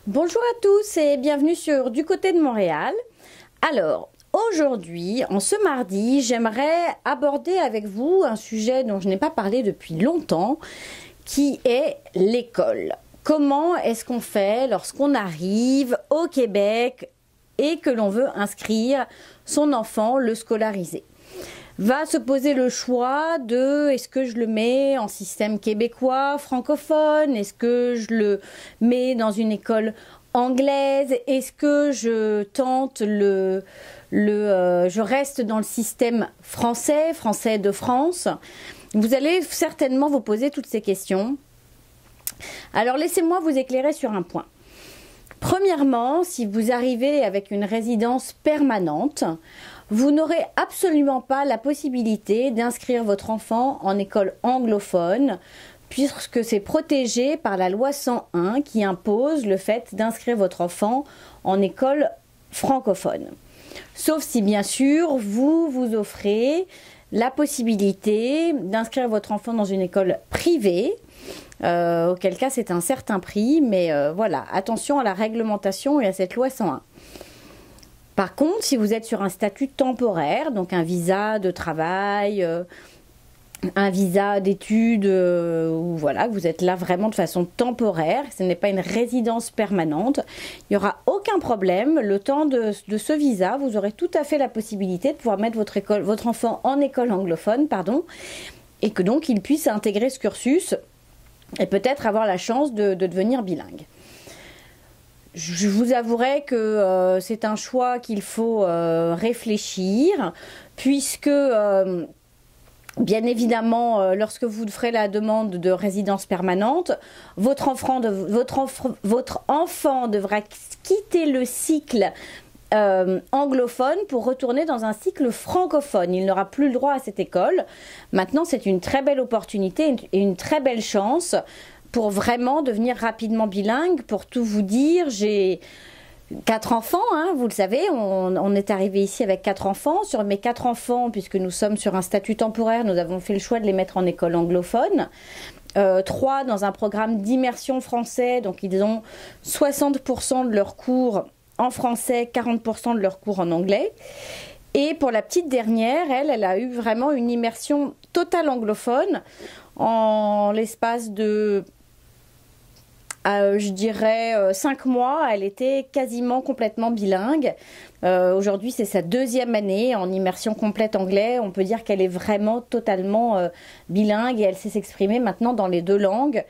Bonjour à tous et bienvenue sur Du côté de Montréal. Alors, aujourd'hui, en ce mardi, j'aimerais aborder avec vous un sujet dont je n'ai pas parlé depuis longtemps, qui est l'école. Comment est-ce qu'on fait lorsqu'on arrive au Québec et que l'on veut inscrire son enfant, le scolariser? Va se poser le choix de est-ce que je le mets en système québécois, francophone, est-ce que je le mets dans une école anglaise, est-ce que je tente je reste dans le système français de France. Vous allez certainement vous poser toutes ces questions. Alors laissez-moi vous éclairer sur un point. Premièrement, si vous arrivez avec une résidence permanente, vous n'aurez absolument pas la possibilité d'inscrire votre enfant en école anglophone, puisque c'est protégé par la loi 101 qui impose le fait d'inscrire votre enfant en école francophone. Sauf si bien sûr vous vous offrez la possibilité d'inscrire votre enfant dans une école privée, auquel cas c'est un certain prix, mais voilà, attention à la réglementation et à cette loi 101. Par contre, si vous êtes sur un statut temporaire, donc un visa de travail, un visa d'études, ou voilà, vous êtes là vraiment de façon temporaire, ce n'est pas une résidence permanente, il n'y aura aucun problème. Le temps de ce visa, vous aurez tout à fait la possibilité de pouvoir mettre votre enfant en école anglophone, et que donc il puisse intégrer ce cursus et peut-être avoir la chance de devenir bilingue. Je vous avouerai que c'est un choix qu'il faut réfléchir, puisque bien évidemment, lorsque vous ferez la demande de résidence permanente, votre enfant devra quitter le cycle anglophone pour retourner dans un cycle francophone. Il n'aura plus le droit à cette école. Maintenant, c'est une très belle opportunité et une très belle chance pour vraiment devenir rapidement bilingue. Pour tout vous dire, j'ai 4 enfants, hein, vous le savez, on est arrivé ici avec 4 enfants. Sur mes 4 enfants, puisque nous sommes sur un statut temporaire, nous avons fait le choix de les mettre en école anglophone. 3 dans un programme d'immersion français, donc ils ont 60% de leurs cours en français, 40% de leurs cours en anglais. Et pour la petite dernière, elle a eu vraiment une immersion totale anglophone en l'espace de je dirais 5 mois, elle était quasiment complètement bilingue. Aujourd'hui, c'est sa 2e année en immersion complète anglais. On peut dire qu'elle est vraiment totalement bilingue et elle sait s'exprimer maintenant dans les 2 langues.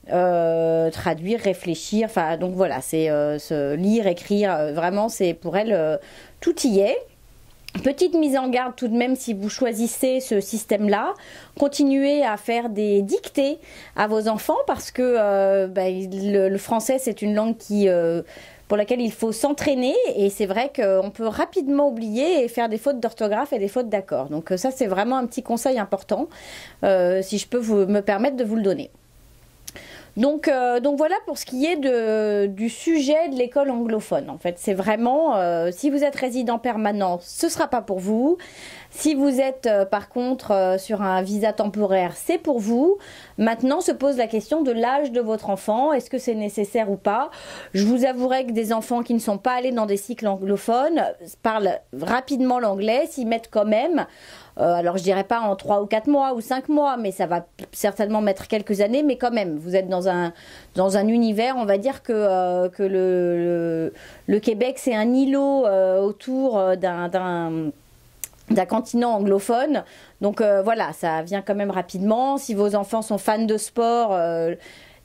Traduire, réfléchir, enfin donc voilà, c'est lire, écrire, vraiment c'est pour elle tout y est. Petite mise en garde tout de même, si vous choisissez ce système-là, continuez à faire des dictées à vos enfants parce que le français c'est une langue pour laquelle il faut s'entraîner et c'est vrai qu'on peut rapidement oublier et faire des fautes d'orthographe et des fautes d'accord. Donc ça c'est vraiment un petit conseil important, si je peux me permettre de vous le donner. Donc voilà pour ce qui est du sujet de l'école anglophone. En fait, c'est vraiment, si vous êtes résident permanent, ce ne sera pas pour vous. Si vous êtes par contre sur un visa temporaire, c'est pour vous. Maintenant se pose la question de l'âge de votre enfant. Est-ce que c'est nécessaire ou pas? Je vous avouerai que des enfants qui ne sont pas allés dans des cycles anglophones parlent rapidement l'anglais, s'y mettent quand même. Alors je dirais pas en 3 ou 4 mois ou 5 mois, mais ça va certainement mettre quelques années, mais quand même, vous êtes dans un univers, on va dire que le Québec c'est un îlot autour d'un continent anglophone, donc voilà, ça vient quand même rapidement. Si vos enfants sont fans de sport,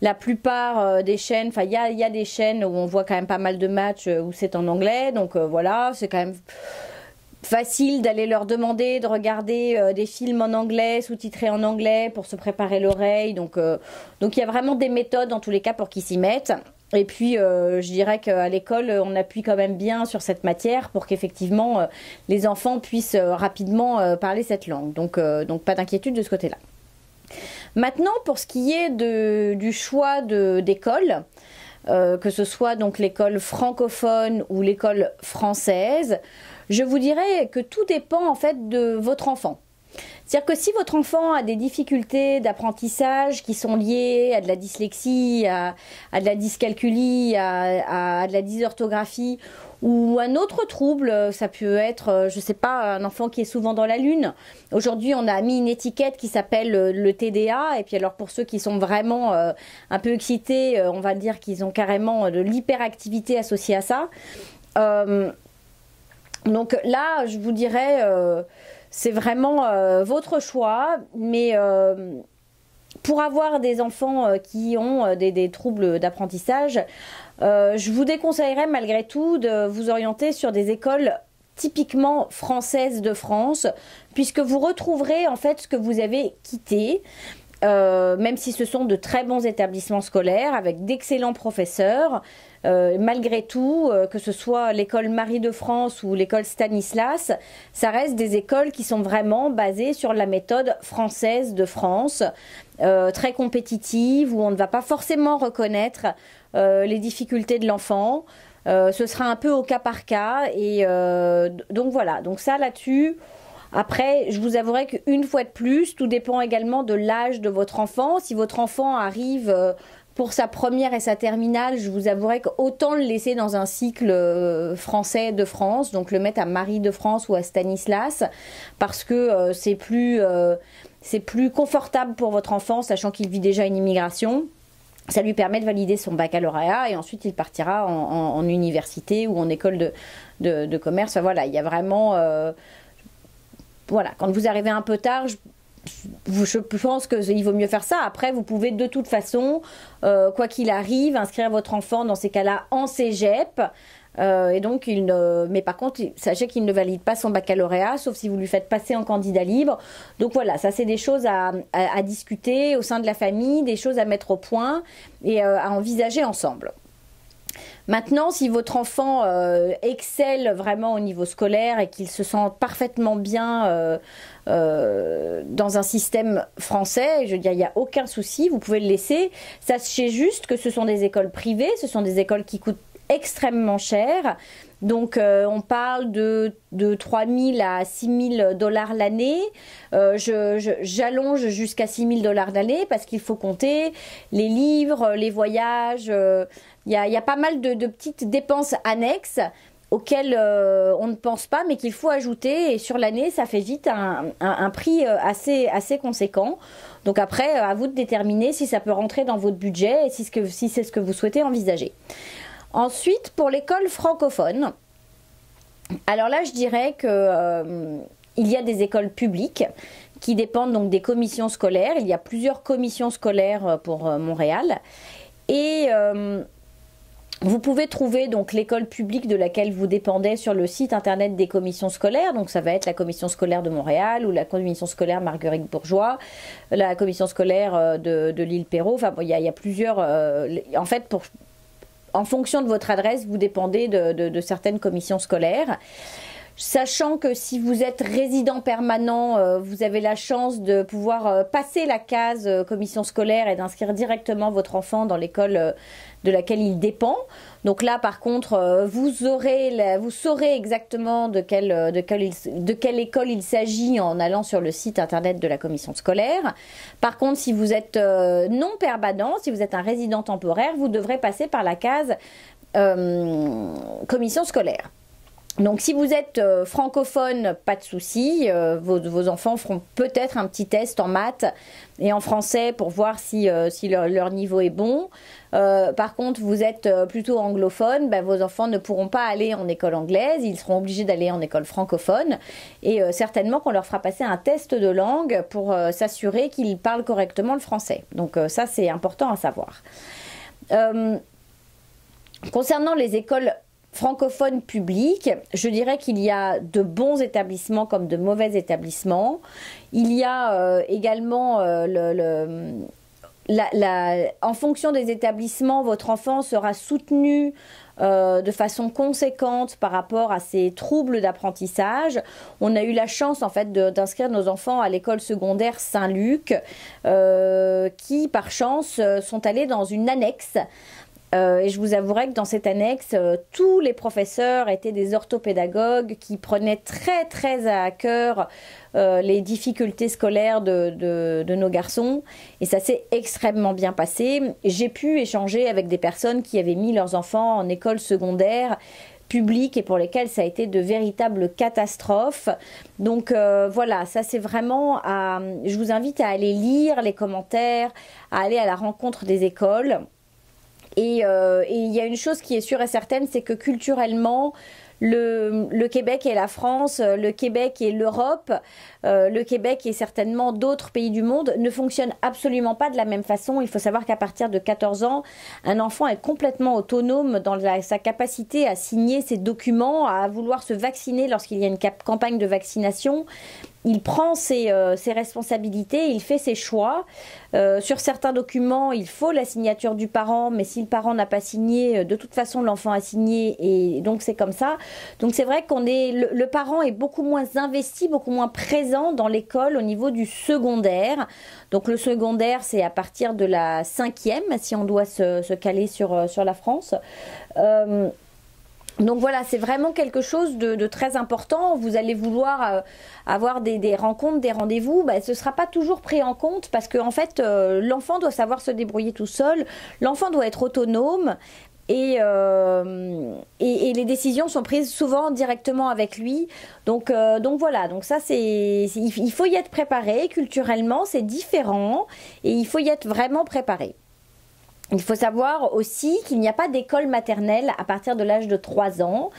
la plupart des chaînes, enfin il y a des chaînes où on voit quand même pas mal de matchs où c'est en anglais, donc voilà, c'est quand même facile d'aller leur demander de regarder des films en anglais, sous-titrés en anglais pour se préparer l'oreille. Donc il y a vraiment des méthodes en tous les cas pour qu'ils s'y mettent. Et puis je dirais qu'à l'école on appuie quand même bien sur cette matière pour qu'effectivement les enfants puissent rapidement parler cette langue. Donc pas d'inquiétude de ce côté-là. Maintenant pour ce qui est du choix d'école, que ce soit donc l'école francophone ou l'école française, je vous dirais que tout dépend en fait de votre enfant. C'est-à-dire que si votre enfant a des difficultés d'apprentissage qui sont liées à de la dyslexie, à de la dyscalculie, à de la dysorthographie, ou un autre trouble, ça peut être, je sais pas, un enfant qui est souvent dans la lune. Aujourd'hui, on a mis une étiquette qui s'appelle le TDA, et puis alors pour ceux qui sont vraiment un peu excités, on va dire qu'ils ont carrément de l'hyperactivité associée à ça. Donc là, je vous dirais, c'est vraiment votre choix, mais pour avoir des enfants qui ont des troubles d'apprentissage, je vous déconseillerais malgré tout de vous orienter sur des écoles typiquement françaises de France, puisque vous retrouverez en fait ce que vous avez quitté. Même si ce sont de très bons établissements scolaires avec d'excellents professeurs, malgré tout, que ce soit l'école Marie de France ou l'école Stanislas, ça reste des écoles qui sont vraiment basées sur la méthode française de France, très compétitive, où on ne va pas forcément reconnaître les difficultés de l'enfant. Ce sera un peu au cas par cas, et donc voilà, donc ça là-dessus. Après, je vous avouerai qu'une fois de plus, tout dépend également de l'âge de votre enfant. Si votre enfant arrive pour sa première et sa terminale, je vous avouerai qu'autant le laisser dans un cycle français de France, donc le mettre à Marie de France ou à Stanislas, parce que c'est plus confortable pour votre enfant, sachant qu'il vit déjà une immigration. Ça lui permet de valider son baccalauréat et ensuite il partira en université ou en école de commerce. Enfin, voilà, il y a vraiment... voilà, quand vous arrivez un peu tard, je pense qu'il vaut mieux faire ça. Après, vous pouvez de toute façon, quoi qu'il arrive, inscrire votre enfant dans ces cas-là en cégep. Et donc, mais par contre, sachez qu'il ne valide pas son baccalauréat, sauf si vous lui faites passer en candidat libre. Donc voilà, ça c'est des choses à discuter au sein de la famille, des choses à mettre au point et à envisager ensemble. Maintenant, si votre enfant excelle vraiment au niveau scolaire et qu'il se sent parfaitement bien dans un système français, je veux dire, il n'y a aucun souci, vous pouvez le laisser. Sachez juste que ce sont des écoles privées, ce sont des écoles qui coûtent extrêmement cher. Donc on parle de 3 000 à 6 000 $ l'année. J'allonge jusqu'à 6 000 $ l'année parce qu'il faut compter les livres, les voyages. Il y a pas mal de petites dépenses annexes auxquelles on ne pense pas mais qu'il faut ajouter. Et sur l'année, ça fait vite un prix assez conséquent. Donc après, à vous de déterminer si ça peut rentrer dans votre budget et si c'est ce que vous souhaitez envisager. Ensuite, pour l'école francophone, alors là, je dirais que il y a des écoles publiques qui dépendent donc des commissions scolaires. Il y a plusieurs commissions scolaires pour Montréal. Et vous pouvez trouver donc l'école publique de laquelle vous dépendez sur le site internet des commissions scolaires. Donc ça va être la commission scolaire de Montréal ou la commission scolaire Marguerite Bourgeois, la commission scolaire de l'île Perrot. Enfin, bon, il y a plusieurs... en fait, en fonction de votre adresse, vous dépendez de certaines commissions scolaires. Sachant que si vous êtes résident permanent, vous avez la chance de pouvoir passer la case commission scolaire et d'inscrire directement votre enfant dans l'école de laquelle il dépend. Donc là, par contre, vous saurez exactement de quelle école il s'agit en allant sur le site internet de la commission scolaire. Par contre, si vous êtes non permanent, si vous êtes un résident temporaire, vous devrez passer par la case commission scolaire. Donc si vous êtes francophone, pas de souci, vos enfants feront peut-être un petit test en maths et en français pour voir si leur niveau est bon. Par contre, vous êtes plutôt anglophone, ben, vos enfants ne pourront pas aller en école anglaise, ils seront obligés d'aller en école francophone et certainement qu'on leur fera passer un test de langue pour s'assurer qu'ils parlent correctement le français. Donc ça, c'est important à savoir. Concernant les écoles francophones publiques, je dirais qu'il y a de bons établissements comme de mauvais établissements. Il y a également en fonction des établissements, votre enfant sera soutenu de façon conséquente par rapport à ses troubles d'apprentissage. On a eu la chance en fait d'inscrire nos enfants à l'école secondaire Saint-Luc qui par chance sont allés dans une annexe Et je vous avouerai que dans cette annexe, tous les professeurs étaient des orthopédagogues qui prenaient très très à cœur les difficultés scolaires de nos garçons. Et ça s'est extrêmement bien passé. J'ai pu échanger avec des personnes qui avaient mis leurs enfants en école secondaire publique et pour lesquels ça a été de véritables catastrophes. Donc voilà, ça c'est vraiment je vous invite à aller lire les commentaires, à aller à la rencontre des écoles. Et il y a une chose qui est sûre et certaine, c'est que culturellement, le Québec et la France, le Québec et l'Europe, le Québec et certainement d'autres pays du monde ne fonctionnent absolument pas de la même façon. Il faut savoir qu'à partir de 14 ans, un enfant est complètement autonome dans sa capacité à signer ses documents, à vouloir se vacciner lorsqu'il y a une campagne de vaccination. Il prend ses responsabilités, il fait ses choix. Sur certains documents, il faut la signature du parent, mais si le parent n'a pas signé, de toute façon, l'enfant a signé et donc c'est comme ça. Donc c'est vrai le parent est beaucoup moins investi, beaucoup moins présent dans l'école au niveau du secondaire. Donc le secondaire, c'est à partir de la 5e, si on doit se caler sur la France. Donc voilà, c'est vraiment quelque chose de très important. Vous allez vouloir avoir des rencontres, des rendez-vous. Ce ne sera pas toujours pris en compte parce qu'en fait, l'enfant doit savoir se débrouiller tout seul. L'enfant doit être autonome et les décisions sont prises souvent directement avec lui. Donc voilà, donc ça il faut y être préparé. Culturellement, c'est différent et il faut y être vraiment préparé. Il faut savoir aussi qu'il n'y a pas d'école maternelle à partir de l'âge de 3 ans.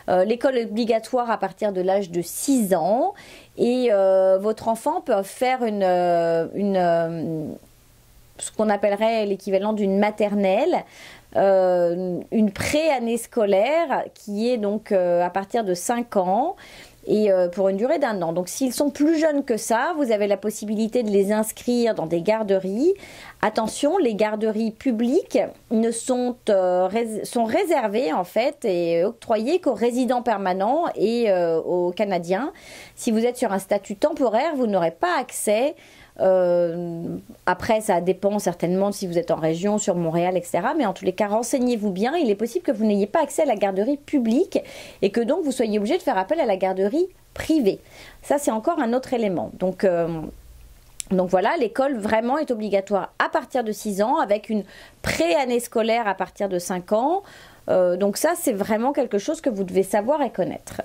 L'école est obligatoire à partir de l'âge de 6 ans. Et votre enfant peut faire ce qu'on appellerait l'équivalent d'une maternelle, une pré-année scolaire qui est donc à partir de 5 ans. Et pour une durée d'1 an. Donc s'ils sont plus jeunes que ça, vous avez la possibilité de les inscrire dans des garderies. Attention, les garderies publiques sont réservées en fait et octroyées qu'aux résidents permanents et aux Canadiens. Si vous êtes sur un statut temporaire, vous n'aurez pas accès. Après, ça dépend certainement si vous êtes en région, sur Montréal, etc. Mais en tous les cas, renseignez-vous bien. Il est possible que vous n'ayez pas accès à la garderie publique et que donc vous soyez obligé de faire appel à la garderie privée. Ça, c'est encore un autre élément. Donc voilà, l'école vraiment est obligatoire à partir de 6 ans avec une pré-année scolaire à partir de 5 ans. Donc ça, c'est vraiment quelque chose que vous devez savoir et connaître.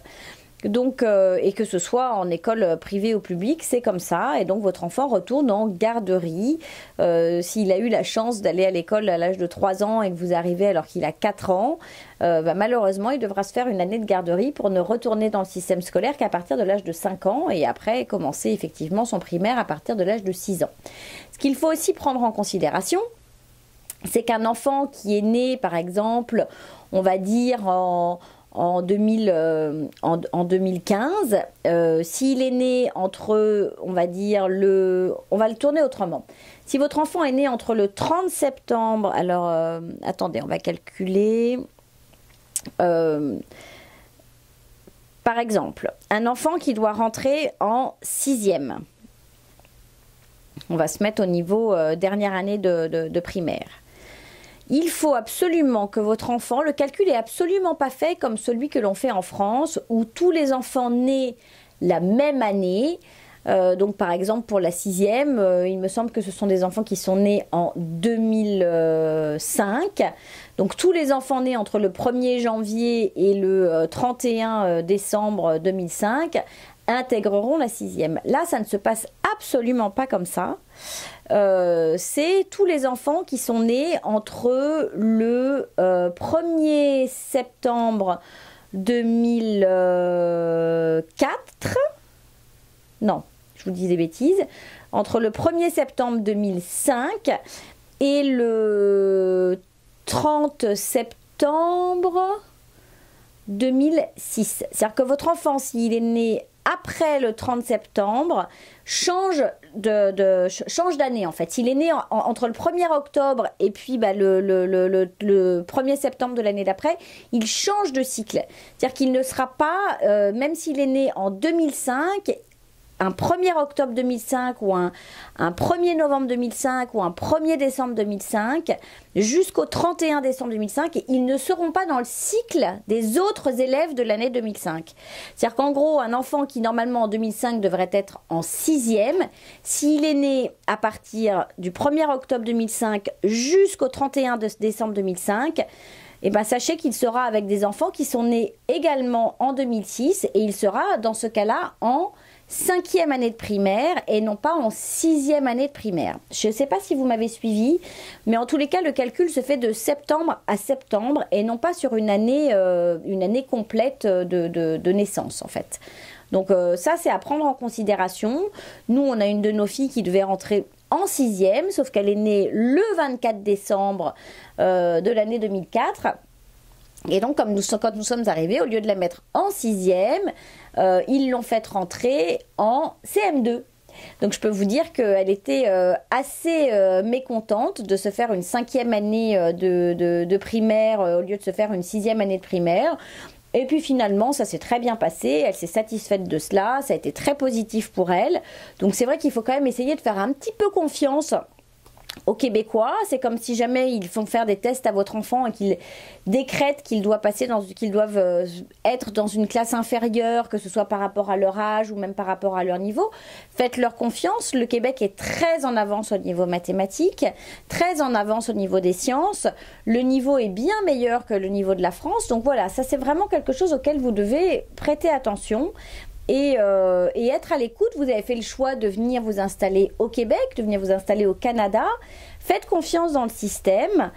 Donc, et que ce soit en école privée ou publique, c'est comme ça. Et donc, votre enfant retourne en garderie. S'il a eu la chance d'aller à l'école à l'âge de 3 ans et que vous arrivez alors qu'il a 4 ans, malheureusement, il devra se faire une année de garderie pour ne retourner dans le système scolaire qu'à partir de l'âge de 5 ans et après commencer effectivement son primaire à partir de l'âge de 6 ans. Ce qu'il faut aussi prendre en considération, c'est qu'un enfant qui est né, par exemple, on va dire en 2015, s'il est né entre, on va dire, on va le tourner autrement. Si votre enfant est né entre le 30 septembre, alors, attendez, on va calculer. Par exemple, un enfant qui doit rentrer en 6e. On va se mettre au niveau dernière année de primaire. Il faut absolument que votre enfant, le calcul n'est absolument pas fait comme celui que l'on fait en France, où tous les enfants nés la même année, donc par exemple pour la 6e, il me semble que ce sont des enfants qui sont nés en 2005. Donc tous les enfants nés entre le 1er janvier et le 31 décembre 2005 intégreront la 6e. Là, ça ne se passe absolument pas comme ça. C'est tous les enfants qui sont nés entre le 1er septembre 2004, non, je vous dis des bêtises, entre le 1er septembre 2005 et le 30 septembre 2006. C'est-à-dire que votre enfant, s'il est né après le 30 septembre, change d'année en fait. S'il est né entre le 1er octobre et puis le 1er septembre de l'année d'après, il change de cycle. C'est-à-dire qu'il ne sera pas, même s'il est né en 2005, un 1er octobre 2005 ou un 1er novembre 2005 ou un 1er décembre 2005 jusqu'au 31 décembre 2005 et ils ne seront pas dans le cycle des autres élèves de l'année 2005. C'est-à-dire qu'en gros, un enfant qui normalement en 2005 devrait être en 6e, s'il est né à partir du 1er octobre 2005 jusqu'au 31 décembre 2005, et ben sachez qu'il sera avec des enfants qui sont nés également en 2006 et il sera dans ce cas-là en 5e année de primaire et non pas en 6e année de primaire. Je ne sais pas si vous m'avez suivi, mais en tous les cas, le calcul se fait de septembre à septembre et non pas sur une année complète de naissance en fait. Donc ça, c'est à prendre en considération. Nous, on a une de nos filles qui devait rentrer en 6e, sauf qu'elle est née le 24 décembre de l'année 2004. Et donc, quand nous sommes arrivés, au lieu de la mettre en 6e, ils l'ont fait rentrer en CM2. Donc, je peux vous dire qu'elle était assez mécontente de se faire une 5e année de primaire au lieu de se faire une 6e année de primaire. Et puis finalement, ça s'est très bien passé, elle s'est satisfaite de cela, ça a été très positif pour elle. Donc c'est vrai qu'il faut quand même essayer de faire un petit peu confiance aux Québécois. C'est comme si jamais ils font faire des tests à votre enfant et qu'ils décrètent qu'ils doivent être dans une classe inférieure, que ce soit par rapport à leur âge ou même par rapport à leur niveau. Faites-leur confiance. Le Québec est très en avance au niveau mathématique, très en avance au niveau des sciences. Le niveau est bien meilleur que le niveau de la France. Donc voilà, ça c'est vraiment quelque chose auquel vous devez prêter attention. Et être à l'écoute. Vous avez fait le choix de venir vous installer au Québec, de venir vous installer au Canada. Faites confiance dans le système,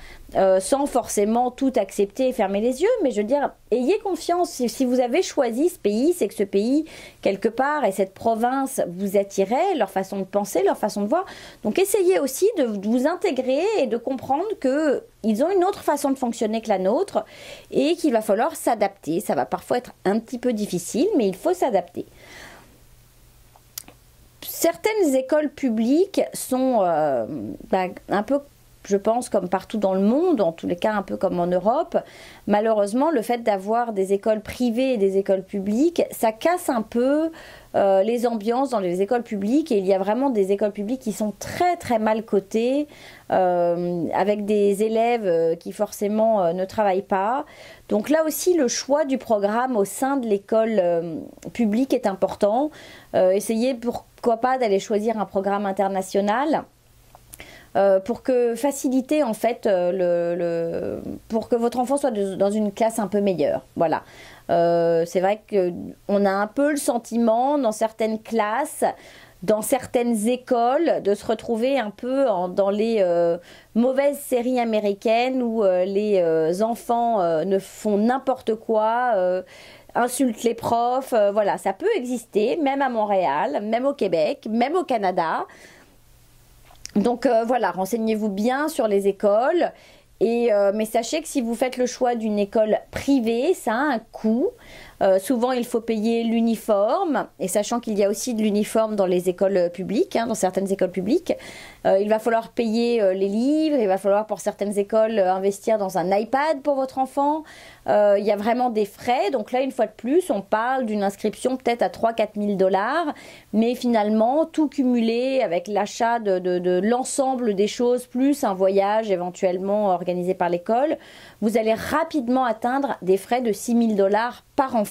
sans forcément tout accepter et fermer les yeux, mais je veux dire, ayez confiance. Si vous avez choisi ce pays, c'est que ce pays, quelque part, et cette province vous attirait, leur façon de penser, leur façon de voir. Donc essayez aussi de vous intégrer et de comprendre qu'ils ont une autre façon de fonctionner que la nôtre et qu'il va falloir s'adapter. Ça va parfois être un petit peu difficile, mais il faut s'adapter. Certaines écoles publiques sont un peu, je pense, comme partout dans le monde, en tous les cas un peu comme en Europe. Malheureusement, le fait d'avoir des écoles privées et des écoles publiques, ça casse un peu les ambiances dans les écoles publiques. Et il y a vraiment des écoles publiques qui sont très très mal cotées, avec des élèves qui forcément ne travaillent pas. Donc là aussi, le choix du programme au sein de l'école publique est important. Essayez pourquoi pas d'aller choisir un programme international pour faciliter en fait pour que votre enfant soit dans une classe un peu meilleure. Voilà. C'est vrai qu'on a un peu le sentiment dans certaines classes, dans certaines écoles, de se retrouver un peu dans les mauvaises séries américaines où les enfants ne font n'importe quoi, insultent les profs. Voilà, ça peut exister, même à Montréal, même au Québec, même au Canada. Donc voilà, renseignez-vous bien sur les écoles. Mais sachez que si vous faites le choix d'une école privée, ça a un coût. Souvent, il faut payer l'uniforme, et sachant qu'il y a aussi de l'uniforme dans les écoles publiques, dans certaines écoles publiques, il va falloir payer les livres, il va falloir pour certaines écoles investir dans un iPad pour votre enfant. Il y a vraiment des frais, donc là, une fois de plus, on parle d'une inscription peut-être à 3 000 à 4 000 $, mais finalement, tout cumulé avec l'achat de l'ensemble des choses, plus un voyage éventuellement organisé par l'école, vous allez rapidement atteindre des frais de 6 000 $ par enfant.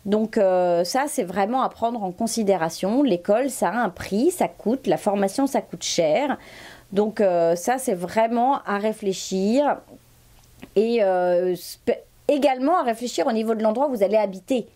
Donc ça, c'est vraiment à prendre en considération. L'école, ça a un prix, ça coûte. La formation, ça coûte cher. Donc ça, c'est vraiment à réfléchir. Et également à réfléchir au niveau de l'endroit où vous allez habiter.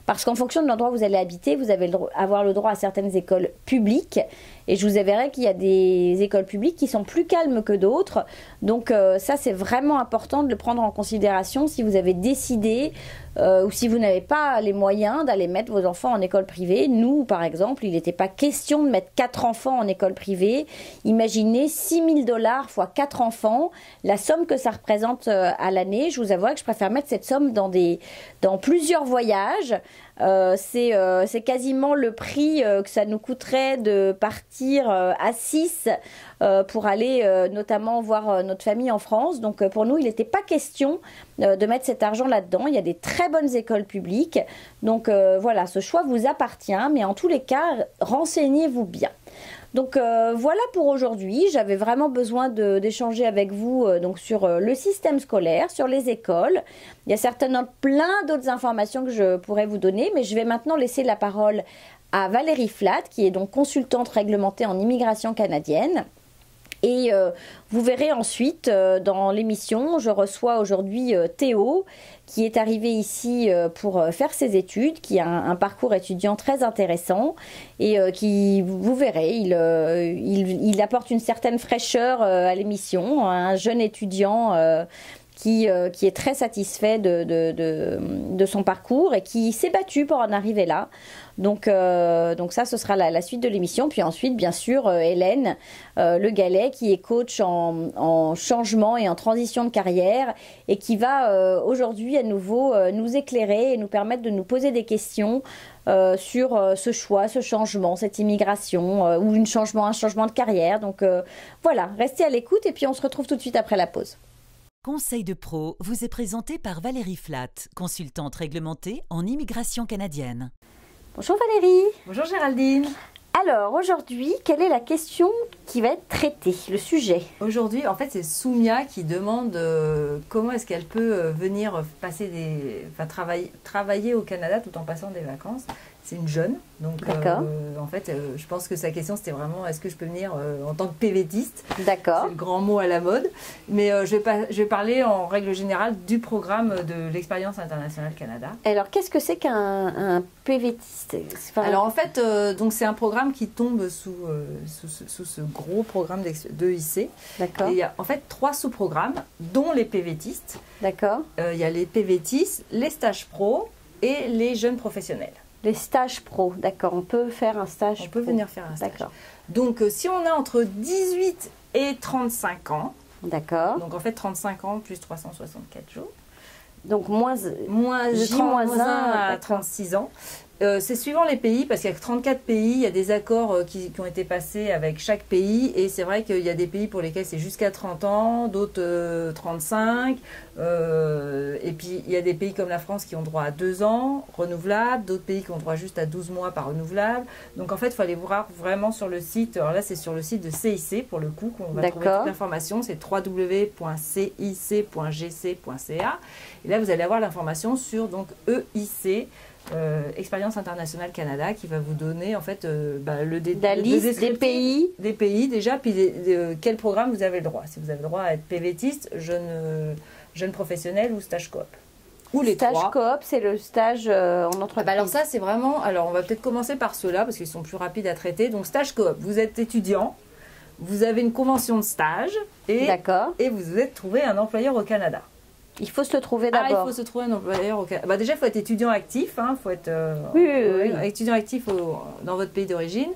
Parce qu'en fonction de l'endroit où vous allez habiter, vous allez avoir le droit à certaines écoles publiques. Et je vous avouerai qu'il y a des écoles publiques qui sont plus calmes que d'autres. Donc ça, c'est vraiment important de le prendre en considération si vous avez décidé ou si vous n'avez pas les moyens d'aller mettre vos enfants en école privée. Nous, par exemple, il n'était pas question de mettre 4 enfants en école privée. Imaginez 6 000 $ fois 4 enfants, la somme que ça représente à l'année. Je vous avoue que je préfère mettre cette somme dans plusieurs voyages. C'est quasiment le prix que ça nous coûterait de partir partir à 6 pour aller notamment voir notre famille en France. Donc pour nous, il n'était pas question de mettre cet argent là-dedans. Il y a des très bonnes écoles publiques. Donc voilà, ce choix vous appartient, mais en tous les cas, renseignez-vous bien. Donc voilà pour aujourd'hui. J'avais vraiment besoin d'échanger avec vous donc sur le système scolaire, sur les écoles. Il y a certainement plein d'autres informations que je pourrais vous donner, mais je vais maintenant laisser la parole à Valérie Flat, qui est donc consultante réglementée en immigration canadienne. Et vous verrez ensuite dans l'émission, je reçois aujourd'hui Théo, qui est arrivé ici pour faire ses études, qui a un parcours étudiant très intéressant et qui, vous verrez, il apporte une certaine fraîcheur à l'émission, un jeune étudiant qui est très satisfait de son parcours et qui s'est battu pour en arriver là. Donc ça, ce sera la suite de l'émission. Puis ensuite, bien sûr, Hélène Le Gallet, qui est coach en changement et en transition de carrière et qui va aujourd'hui à nouveau nous éclairer et nous permettre de nous poser des questions sur ce choix, ce changement, cette immigration ou un changement de carrière. Donc voilà, restez à l'écoute et puis on se retrouve tout de suite après la pause. Conseil de pro vous est présenté par Valérie Flat, consultante réglementée en immigration canadienne. Bonjour Valérie. Bonjour Géraldine. Alors aujourd'hui, quelle est la question qui va être traitée, le sujet? Aujourd'hui, en fait, c'est Soumia qui demande comment est-ce qu'elle peut venir travailler au Canada tout en passant des vacances. C'est une jeune, donc en fait, je pense que sa question c'était vraiment est-ce que je peux venir en tant que PVTiste. D'accord. C'est le grand mot à la mode. Mais je vais parler en règle générale du programme de l'Expérience internationale Canada. Alors, qu'est-ce que c'est qu'un PVTiste? Alors en fait, donc c'est un programme qui tombe sous ce gros programme d'EIC. D'accord. Il y a en fait 3 sous-programmes, dont les PVTistes. D'accord. Il y a les PVTistes, les stages pro et les jeunes professionnels. Les stages pro, d'accord. On peut faire un stage On peut venir faire un stage. D'accord. Donc, si on a entre 18 et 35 ans, d'accord. Donc, en fait, 35 ans plus 364 jours. Donc, moins J-1 à 36 ans. C'est suivant les pays, parce qu'il y a 34 pays, il y a des accords qui ont été passés avec chaque pays, et c'est vrai qu'il y a des pays pour lesquels c'est jusqu'à 30 ans, d'autres 35, et puis il y a des pays comme la France qui ont droit à 2 ans, renouvelables, d'autres pays qui ont droit juste à 12 mois par renouvelable. Donc en fait, il faut aller voir vraiment sur le site, alors là c'est sur le site de CIC pour le coup qu'on va trouver toute l'information, c'est www.cic.gc.ca, et là vous allez avoir l'information sur donc EIC, Expérience internationale Canada, qui va vous donner en fait la liste des pays déjà, puis quel programme vous avez le droit. Si vous avez le droit à être PVTiste, jeune professionnel ou stage coop. Ou les stage trois. Coop, c'est le stage en entreprise. Alors ça, c'est vraiment... Alors on va peut-être commencer par ceux-là, parce qu'ils sont plus rapides à traiter. Donc stage coop, vous êtes étudiant, vous avez une convention de stage, et vous êtes trouvé un employeur au Canada. Il faut se le trouver d'abord. Il faut se trouver un employeur au Canada. Déjà, il faut être étudiant actif. Il faut être étudiant actif dans votre pays d'origine.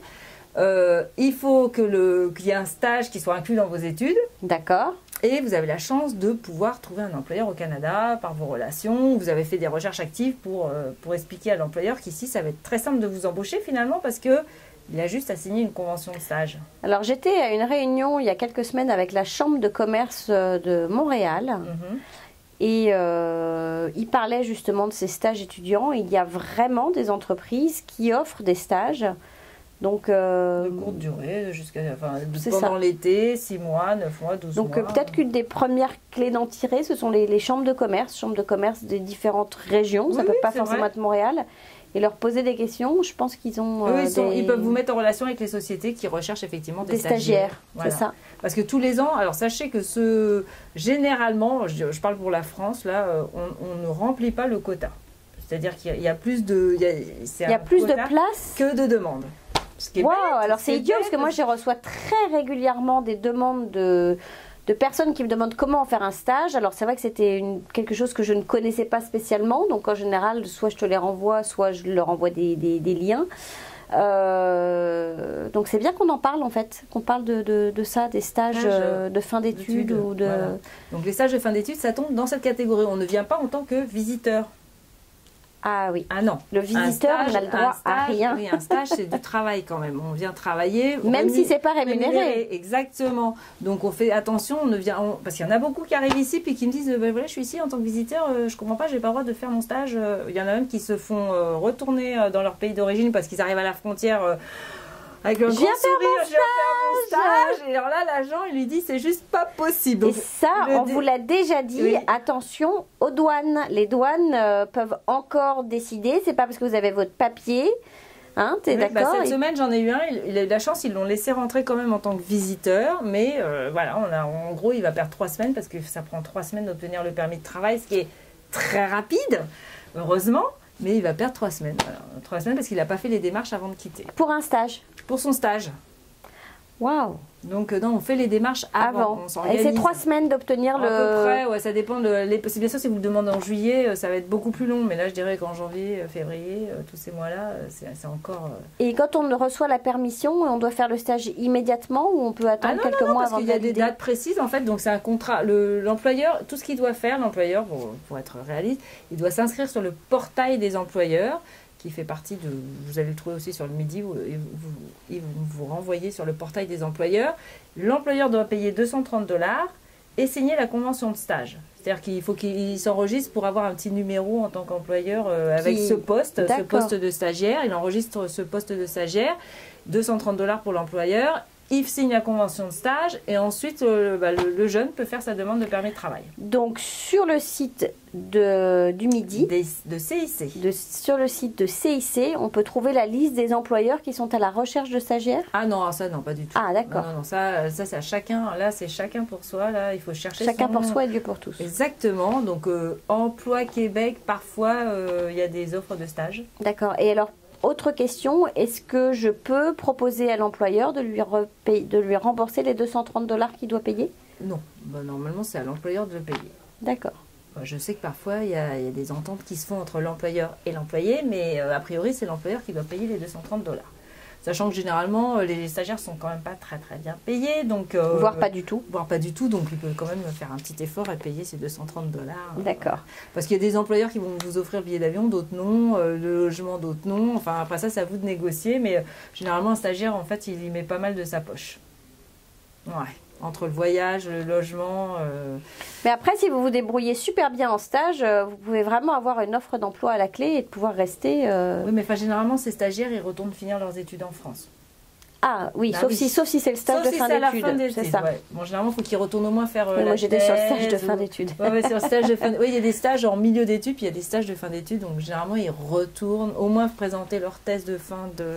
Il faut qu'il y ait un stage qui soit inclus dans vos études. D'accord. Et vous avez la chance de pouvoir trouver un employeur au Canada par vos relations. Vous avez fait des recherches actives pour expliquer à l'employeur qu'ici, ça va être très simple de vous embaucher finalement parce que il a juste à signer une convention de stage. Alors, j'étais à une réunion il y a quelques semaines avec la Chambre de commerce de Montréal. Et il parlait justement de ces stages étudiants. Il y a vraiment des entreprises qui offrent des stages. Donc, de courte durée, pendant l'été, 6 mois, 9 mois, 12 mois. Donc peut-être qu'une des premières clés d'en tirer, ce sont les chambres de commerce des différentes régions. Ça ne peut pas forcément être Montréal. Et leur poser des questions, je pense qu'ils ont... ils peuvent vous mettre en relation avec les sociétés qui recherchent effectivement des stagiaires. Voilà. C'est ça. Parce que tous les ans, alors sachez que généralement, je parle pour la France, là, on ne remplit pas le quota. C'est-à-dire qu'il y a plus de... Il y a plus de places que de demandes. Wow, alors c'est idiot parce que moi je reçois très régulièrement des demandes de personnes qui me demandent comment faire un stage. Alors c'est vrai que c'était quelque chose que je ne connaissais pas spécialement, donc en général soit je te les renvoie, soit je leur envoie des liens. Donc c'est bien qu'on en parle en fait, qu'on parle de ça, des stages de fin d'études. Voilà. Donc les stages de fin d'études, ça tombe dans cette catégorie. On ne vient pas en tant que visiteur. Ah oui. Ah non. Le visiteur n'a le droit à rien. Oui, un stage, c'est du travail quand même. On vient travailler. Même si c'est pas rémunéré. Exactement. Donc on fait attention, parce qu'il y en a beaucoup qui arrivent ici puis qui me disent voilà, je suis ici en tant que visiteur, je comprends pas, j'ai pas le droit de faire mon stage. Il y en a même qui se font retourner dans leur pays d'origine parce qu'ils arrivent à la frontière. Avec le grand sourire, je viens faire mon stage. Et alors là, l'agent, il lui dit, c'est juste pas possible. Donc, et ça, on vous l'a déjà dit, oui. Attention aux douanes. Les douanes peuvent encore décider. C'est pas parce que vous avez votre papier. Hein, t'es d'accord? Cette semaine, j'en ai eu un. Il a eu de la chance, ils l'ont laissé rentrer quand même en tant que visiteur. Mais voilà, en gros, il va perdre 3 semaines parce que ça prend 3 semaines d'obtenir le permis de travail, ce qui est très rapide, heureusement. Mais il va perdre 3 semaines. Voilà. 3 semaines parce qu'il n'a pas fait les démarches avant de quitter. Pour un stage? Pour son stage. Waouh! Donc non, on fait les démarches avant. Et c'est 3 semaines d'obtenir le... À peu près, ouais, ça dépend de... Bien sûr, si vous le demandez en juillet, ça va être beaucoup plus long. Mais là, je dirais qu'en janvier, février, tous ces mois-là, c'est encore... Et quand on reçoit la permission, on doit faire le stage immédiatement ou on peut attendre quelques mois avant de valider? Parce qu'il y a des dates précises, en fait. Donc c'est un contrat. L'employeur, tout ce qu'il doit faire, l'employeur, pour être réaliste, il doit s'inscrire sur le portail des employeurs, qui fait partie de... Vous allez le trouver aussi sur le Midi, et vous renvoyez sur le portail des employeurs. L'employeur doit payer 230 $ et signer la convention de stage. C'est-à-dire qu'il faut qu'il s'enregistre pour avoir un petit numéro en tant qu'employeur avec ce poste de stagiaire. Il enregistre ce poste de stagiaire, 230 $ pour l'employeur. Il signe la convention de stage et ensuite le jeune peut faire sa demande de permis de travail. Donc sur le site du Midi, de CIC. Sur le site de CIC, on peut trouver la liste des employeurs qui sont à la recherche de stagiaires? Ah non, ça non, pas du tout. Ah d'accord. Non, ça c'est à chacun. Là, c'est chacun pour soi. Là, il faut chercher chacun pour soi et Dieu pour tous. Exactement. Donc Emploi Québec, parfois il y a des offres de stage. D'accord. Et alors, autre question, est-ce que je peux proposer à l'employeur de lui rembourser les 230 $ qu'il doit payer? Non, normalement c'est à l'employeur de le payer. D'accord. Je sais que parfois il y a des ententes qui se font entre l'employeur et l'employé, mais a priori c'est l'employeur qui doit payer les 230 $. Sachant que généralement les stagiaires sont quand même pas très bien payés, donc voire pas du tout. Voire pas du tout, donc il peut quand même faire un petit effort et payer ces 230 $. D'accord. Parce qu'il y a des employeurs qui vont vous offrir le billet d'avion, d'autres non, le logement, d'autres non. Enfin après ça, c'est à vous de négocier, mais généralement un stagiaire en fait il y met pas mal de sa poche. Ouais. Entre le voyage, le logement. Mais après, si vous vous débrouillez super bien en stage, vous pouvez vraiment avoir une offre d'emploi à la clé et de pouvoir rester. Oui, mais généralement, ces stagiaires, ils retournent finir leurs études en France. Ah oui, sauf si c'est le stage de fin d'études. C'est ça. Ouais. Bon, généralement, il faut qu'ils retournent au moins faire moi, j'étais sur le stage de fin d'études. Oui, sur le stage de fin. Oui, il y a des stages en milieu d'études, puis il y a des stages de fin d'études. Donc, généralement, ils retournent au moins présenter leur thèse de fin de...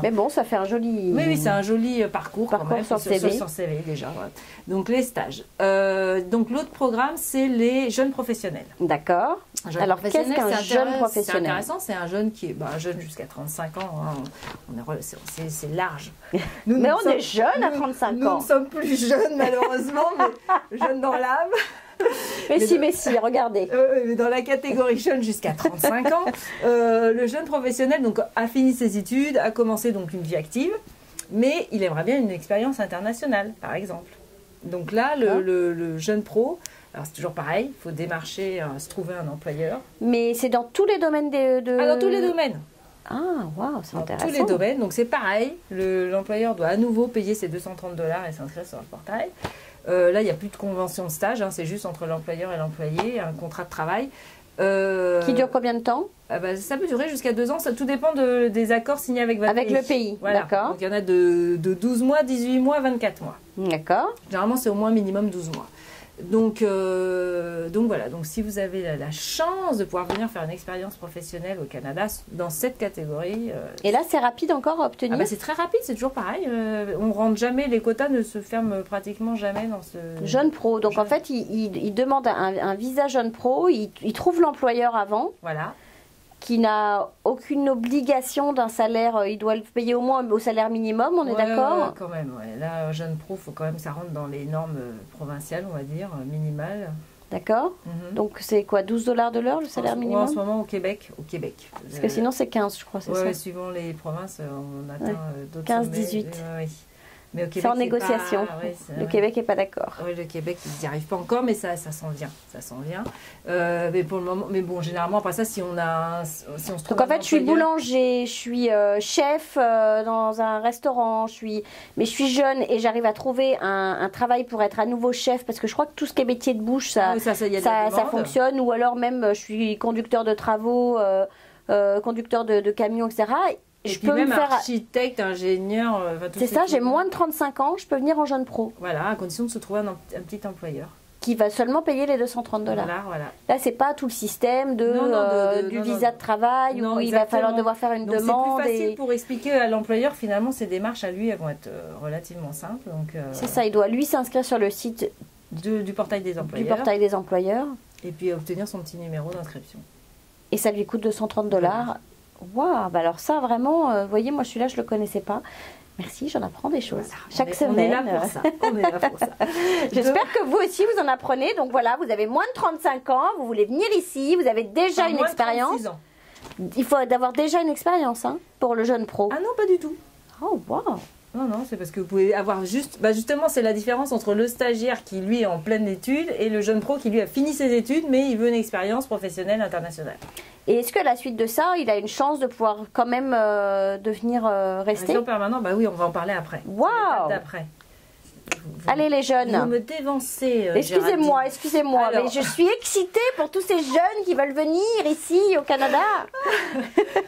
Mais bon, ça fait un joli... Oui, c'est un joli parcours quand même, sur CV. Sur CV, déjà. Ouais. Donc, les stages. Donc, l'autre programme, c'est les jeunes professionnels. D'accord. Alors, qu'est-ce qu'un jeune professionnel? C'est intéressant, c'est un jeune qui est jeune jusqu'à 35 ans. Hein. C'est large. Mais on est jeune à 35 ans. Nous ne sommes plus jeunes, malheureusement, mais jeunes dans l'âme. Mais si, regardez. Mais dans la catégorie jeune jusqu'à 35 ans, le jeune professionnel donc, a fini ses études, a commencé donc une vie active, mais il aimerait bien une expérience internationale, par exemple. Donc là, le jeune pro... Alors c'est toujours pareil, il faut démarcher, se trouver un employeur. Mais c'est dans tous les domaines dans tous les domaines. Ah, waouh, c'est intéressant. Dans tous les domaines, donc c'est pareil, l'employeur doit à nouveau payer ses 230 $ et s'inscrire sur le portail. Là, il n'y a plus de convention de stage, c'est juste entre l'employeur et l'employé, un contrat de travail. Qui dure combien de temps? Ça peut durer jusqu'à 2 ans, ça tout dépend des accords signés avec votre pays. Avec le pays, voilà. D'accord. Donc il y en a de 12 mois, 18 mois, 24 mois. D'accord. Généralement, c'est au moins minimum 12 mois. Donc voilà, donc si vous avez la chance de pouvoir venir faire une expérience professionnelle au Canada dans cette catégorie... Et là, c'est rapide encore à obtenir? C'est très rapide, c'est toujours pareil. On rentre jamais, les quotas ne se ferment pratiquement jamais dans ce... Jeune pro, donc en fait, il demande un visa jeune pro, il trouve l'employeur avant. Voilà. Qui n'a aucune obligation d'un salaire, il doit le payer au moins au salaire minimum, on est d'accord? Ouais, quand même, ouais. Là, jeune pro, faut quand même ça rentre dans les normes provinciales, on va dire, minimales. D'accord. Donc c'est quoi, 12 $ de l'heure le salaire minimum? En ce moment au Québec. Parce que sinon c'est 15, je crois, c'est ça? Suivant les provinces, on atteint d'autres 15, 18. Oui. Mais au Québec, c'est en négociation. Le Québec n'est pas d'accord. Oui, le Québec, ils n'y arrivent pas encore, mais ça s'en vient. Ça s'en vient. Mais pour le moment, mais bon, généralement, après ça, si on se trouve. Donc en fait, je suis boulanger, je suis chef dans un restaurant, mais je suis jeune et j'arrive à trouver un travail pour être à nouveau chef, parce que je crois que tout ce qui est métier de bouche, ça fonctionne. Ou alors même, je suis conducteur de travaux, conducteur de camions, etc. Et puis même architecte, ingénieur. C'est ça, j'ai moins de 35 ans, je peux venir en jeune pro. Voilà, à condition de se trouver un petit employeur. Qui va seulement payer les $230. Voilà. Là, c'est pas tout le système du visa de travail où il va falloir devoir faire une demande. C'est plus facile pour expliquer à l'employeur, finalement, ces démarches à lui, elles vont être relativement simples. C'est ça, il doit lui s'inscrire sur le site du portail des employeurs. Et puis obtenir son petit numéro d'inscription. Et ça lui coûte $230. Waouh, bah alors ça vraiment, vous voyez, moi celui-là je le connaissais pas. Merci, j'en apprends des choses chaque semaine. On est là pour ça. J'espère que vous aussi vous en apprenez. Donc voilà, vous avez moins de 35 ans, vous voulez venir ici, vous avez déjà une expérience. Il faut avoir déjà une expérience pour le jeune pro. Ah non, pas du tout. Oh waouh. Non, c'est parce que vous pouvez avoir justement, c'est la différence entre le stagiaire qui, lui, est en pleine étude et le jeune pro qui, lui, a fini ses études, mais il veut une expérience professionnelle internationale. Et est-ce qu'à la suite de ça, il a une chance de pouvoir quand même devenir rester? Résident permanent, bah oui, on va en parler après. Waouh. D'après. Allez les jeunes. Vous me dévancez. Excusez-moi, mais je suis excitée pour tous ces jeunes qui veulent venir ici au Canada.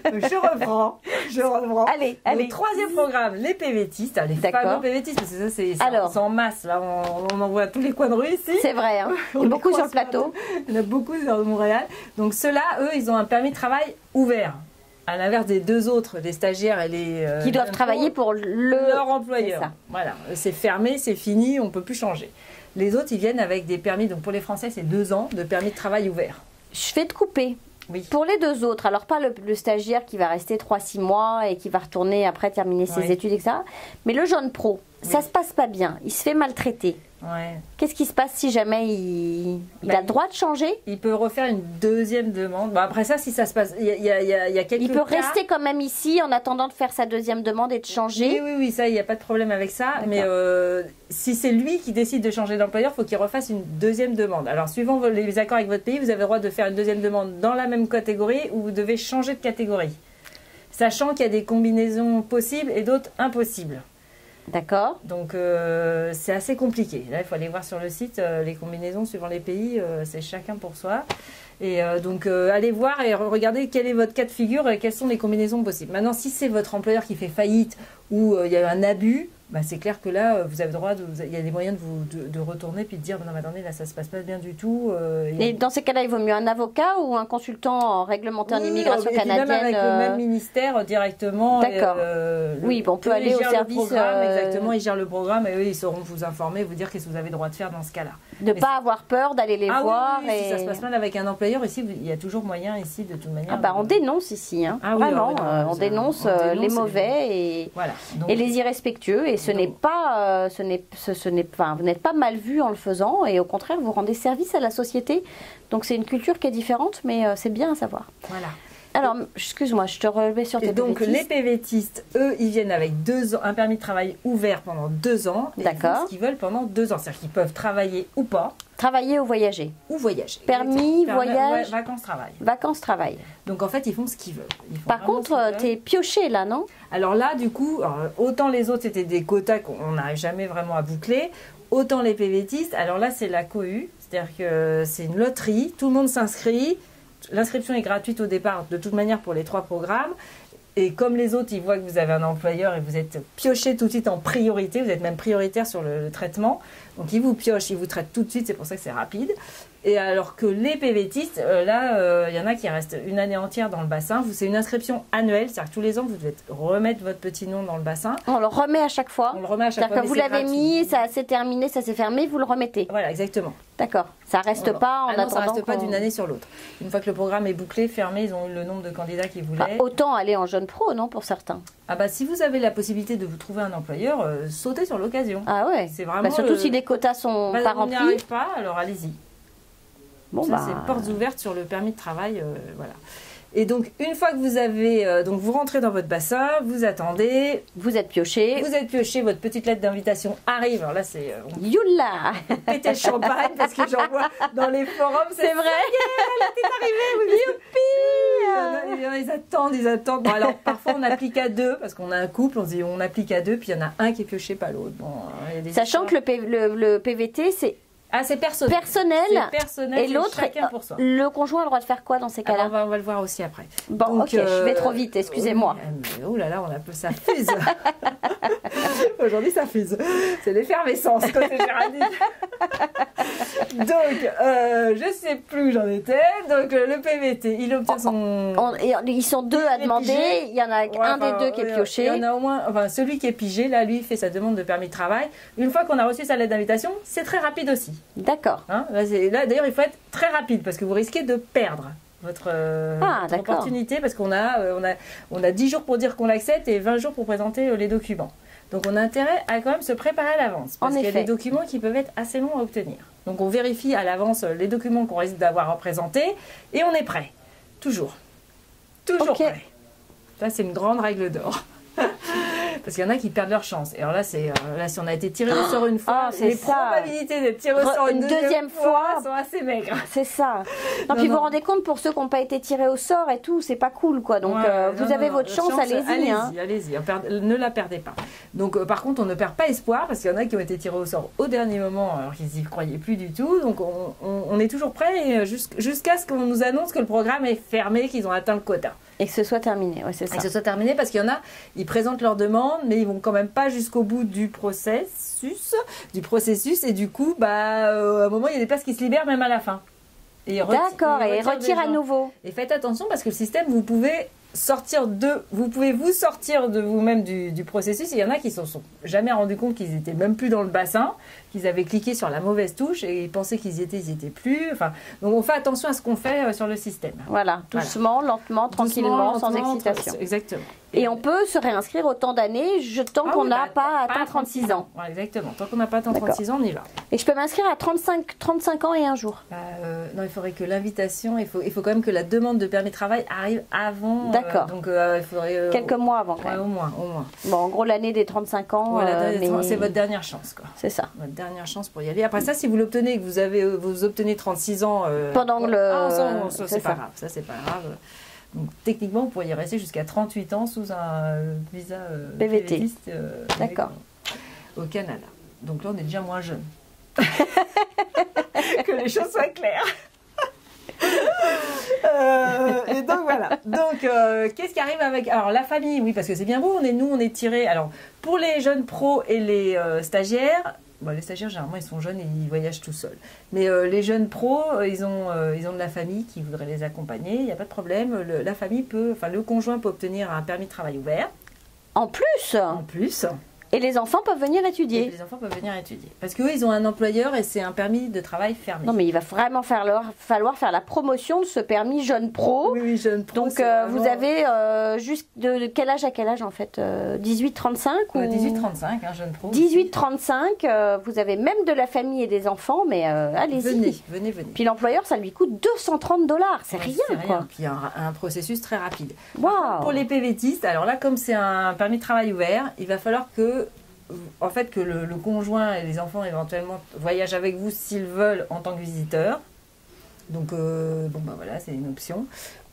Je reprends. Allez. Le troisième programme, les PVTistes, les fameux PVTistes, parce que ça c'est en masse, là on en voit à tous les coins de rue ici. C'est vrai, il y a beaucoup sur le plateau. Il y en a beaucoup sur Montréal. Donc ceux-là, eux, ils ont un permis de travail ouvert. À l'inverse des deux autres, les stagiaires et les... qui doivent travailler pour leur employeur. Voilà, c'est fermé, c'est fini, on ne peut plus changer. Les autres, ils viennent avec des permis, donc pour les Français, c'est 2 ans de permis de travail ouvert. Je vais te couper. Oui. Pour les deux autres, alors pas le stagiaire qui va rester 3-6 mois et qui va retourner après terminer ses études, etc. Mais le jeune pro, ça se passe pas bien, il se fait maltraiter. Ouais. Qu'est-ce qui se passe si jamais il a le droit de changer? Il peut refaire une deuxième demande. Bon, après ça, si ça se passe, il y a quelques Il peut rester quand même ici en attendant de faire sa deuxième demande et de changer. Oui, ça, il n'y a pas de problème avec ça. Mais si c'est lui qui décide de changer d'employeur, il faut qu'il refasse une deuxième demande. Alors, suivant les accords avec votre pays, vous avez le droit de faire une deuxième demande dans la même catégorie ou vous devez changer de catégorie. Sachant qu'il y a des combinaisons possibles et d'autres impossibles. D'accord. Donc c'est assez compliqué. Là, il faut aller voir sur le site les combinaisons suivant les pays, c'est chacun pour soi. Et donc allez voir et regardez quel est votre cas de figure et quelles sont les combinaisons possibles. Maintenant, si c'est votre employeur qui fait faillite ou il y a un abus, bah, c'est clair que là, vous avez le droit, il y a des moyens de retourner puis de dire non mais attendez, là ça se passe pas bien du tout. Et dans ces cas-là, il vaut mieux un avocat ou un consultant en réglementé en immigration canadienne, même avec le même ministère directement. D'accord. Oui, on peut aller au service. Exactement, ils gèrent le programme et eux ils sauront vous informer, vous dire qu'est-ce que vous avez le droit de faire dans ce cas-là. De ne pas avoir peur d'aller les voir. Oui, si ça se passe mal avec un employeur, ici, il y a toujours moyen ici de toute manière. On dénonce ici, vraiment. On dénonce les mauvais et les irrespectueux. Et ce n'est pas, vous n'êtes pas mal vu en le faisant. Et au contraire, vous rendez service à la société. Donc c'est une culture qui est différente, mais c'est bien à savoir. Voilà. Alors, excuse-moi, je te relevais sur tes PVTistes. Donc, les PVTistes, eux, ils viennent avec 2 ans, un permis de travail ouvert pendant 2 ans. D'accord. Ils font ce qu'ils veulent pendant 2 ans. C'est-à-dire qu'ils peuvent travailler ou pas. Travailler ou voyager. Ou voyager. Permis, voyage. Vacances-travail. Vacances-travail. Donc, en fait, ils font ce qu'ils veulent. Par contre, t'es pioché là, non? Alors là, du coup, autant les autres, c'était des quotas qu'on n'arrive jamais vraiment à boucler. Autant les PVTistes, alors là, c'est la cohue. C'est-à-dire que c'est une loterie. Tout le monde s'inscrit. L'inscription est gratuite au départ, de toute manière, pour les 3 programmes. Et comme les autres, ils voient que vous avez un employeur et vous êtes pioché tout de suite en priorité, vous êtes même prioritaire sur le traitement. Donc, ils vous piochent, ils vous traitent tout de suite, c'est pour ça que c'est rapide. Et alors que les PVTistes, là, il y en a qui restent une année entière dans le bassin. C'est une inscription annuelle, c'est-à-dire que tous les ans, vous devez remettre votre petit nom dans le bassin. On le remet à chaque fois. On le remet à chaque fois. C'est-à-dire que vous l'avez mis, ça s'est terminé, ça s'est fermé, vous le remettez. Voilà, exactement. D'accord. Ça reste pas en attendant. Ça reste pas d'une année sur l'autre. Une fois que le programme est bouclé, fermé, ils ont eu le nombre de candidats qu'ils voulaient. Autant aller en jeune pro, non, pour certains. Ah bah si vous avez la possibilité de vous trouver un employeur, sautez sur l'occasion. Ah ouais. C'est vraiment. Surtout si les quotas sont pas remplis. On n'y arrive pas, alors allez-y. Bon, ça, c'est portes ouvertes sur le permis de travail, voilà. Et donc, une fois que vous avez... donc, vous rentrez dans votre bassin, vous attendez. Vous êtes pioché. Vous êtes pioché, votre petite lettre d'invitation arrive. Alors là, c'est... Youla. Péter le champagne parce que j'en vois dans les forums. C'est vrai. Elle est arrivée. Youpi. Ils attendent. Bon, alors, parfois, on applique à 2 parce qu'on a un couple. On se dit, on applique à 2, puis il y en a un qui est pioché, pas l'autre. Bon, sachant que le PVT, c'est... Ah, c'est personnel. C'est personnel. Et l'autre, le conjoint a le droit de faire quoi dans ces cas-là? On va le voir aussi après. Bon, donc, ok, je vais trop vite, excusez-moi. Oh là là, ça fuse. Aujourd'hui, ça fuse. C'est l'effervescence côté Géraldine. Donc, je sais plus où j'en étais. Donc, le PVT, il obtient son... Ils sont 2 à demander. Il y en a un des 2 qui est pioché. Il y en a au moins... Enfin, celui qui est pigé, là, lui, fait sa demande de permis de travail. Une fois qu'on a reçu sa lettre d'invitation, c'est très rapide aussi. D'accord. Hein, là, d'ailleurs, il faut être très rapide parce que vous risquez de perdre votre opportunité parce qu'on a 10 jours pour dire qu'on l'accepte et 20 jours pour présenter les documents. Donc, on a intérêt à quand même se préparer à l'avance parce qu'il y a des documents qui peuvent être assez longs à obtenir. Donc, on vérifie à l'avance les documents qu'on risque d'avoir représentés et on est prêt. Toujours. Toujours prêt. Ça, c'est une grande règle d'or. Parce qu'il y en a qui perdent leur chance. Et alors là, si on a été tiré au sort une fois, les probabilités d'être tiré au sort une deuxième fois sont assez maigres. C'est ça. Non, puis vous vous rendez compte, pour ceux qui n'ont pas été tirés au sort et tout, c'est pas cool, quoi. Donc, vous avez votre chance, allez-y. Allez-y, ne la perdez pas. Donc, par contre, on ne perd pas espoir, parce qu'il y en a qui ont été tirés au sort au dernier moment, alors qu'ils n'y croyaient plus du tout. Donc, on est toujours prêt jusqu'à ce qu'on nous annonce que le programme est fermé, qu'ils ont atteint le quota. Et que ce soit terminé, c'est ça. Et que ce soit terminé parce qu'il y en a, ils présentent leur demande, mais ils vont quand même pas jusqu'au bout du processus. Et du coup, à un moment, il y a des places qui se libèrent même à la fin. D'accord, et retire à nouveau. Et faites attention parce que le système, vous pouvez vous sortir de vous-même du processus. Il y en a qui ne se sont jamais rendus compte qu'ils étaient même plus dans le bassin, qu'ils avaient cliqué sur la mauvaise touche et ils pensaient qu'ils y étaient plus. Enfin, donc on fait attention à ce qu'on fait sur le système. Voilà, doucement, lentement, tranquillement, sans excitation. Exactement. Et on peut se réinscrire autant d'années tant qu'on n'a pas atteint 36 ans. Voilà, exactement. Tant qu'on n'a pas atteint 36 ans, on y va. Et je peux m'inscrire à 35 ans et un jour. Non, il faudrait que l'invitation, il faut quand même que la demande de permis de travail arrive avant. D'accord. Donc il faudrait quelques mois avant quand même. Au moins. Bon, en gros l'année des 35 ans. Voilà, c'est votre dernière chance, quoi. C'est ça. Votre dernière chance pour y aller. Après ça, si vous l'obtenez et que vous obtenez 36 ans pendant ça, c'est pas grave. Ça, c'est pas grave. Donc, techniquement, vous pourriez y rester jusqu'à 38 ans sous un visa PVT. D'accord. Au Canada. Donc là, on est déjà moins jeune. Que les choses soient claires. Et donc voilà. Donc qu'est-ce qui arrive avec la famille? Oui, parce que c'est bien beau. On est tirés. Alors pour les jeunes pros et les stagiaires. Bon, les stagiaires, généralement, ils sont jeunes et ils voyagent tout seuls. Mais les jeunes pros, ils ont de la famille qui voudrait les accompagner. Il n'y a pas de problème. Le conjoint peut obtenir un permis de travail ouvert. En plus. Et les enfants peuvent venir étudier. Parce qu'eux, ils ont un employeur et c'est un permis de travail fermé. Non, mais il va vraiment falloir faire la promotion de ce permis jeune pro. Oui, jeune pro. Donc, vous avez juste de quel âge à quel âge en fait 18-35 ou... 18-35, jeune pro. 18-35, vous avez même de la famille et des enfants, mais allez-y. Venez. Puis l'employeur, ça lui coûte $230. C'est rien, quoi. Puis il y a un processus très rapide. Wow. Pour les PVTistes, alors là, comme c'est un permis de travail ouvert, il va falloir que le conjoint et les enfants éventuellement voyagent avec vous s'ils veulent en tant que visiteurs. Donc, voilà, c'est une option.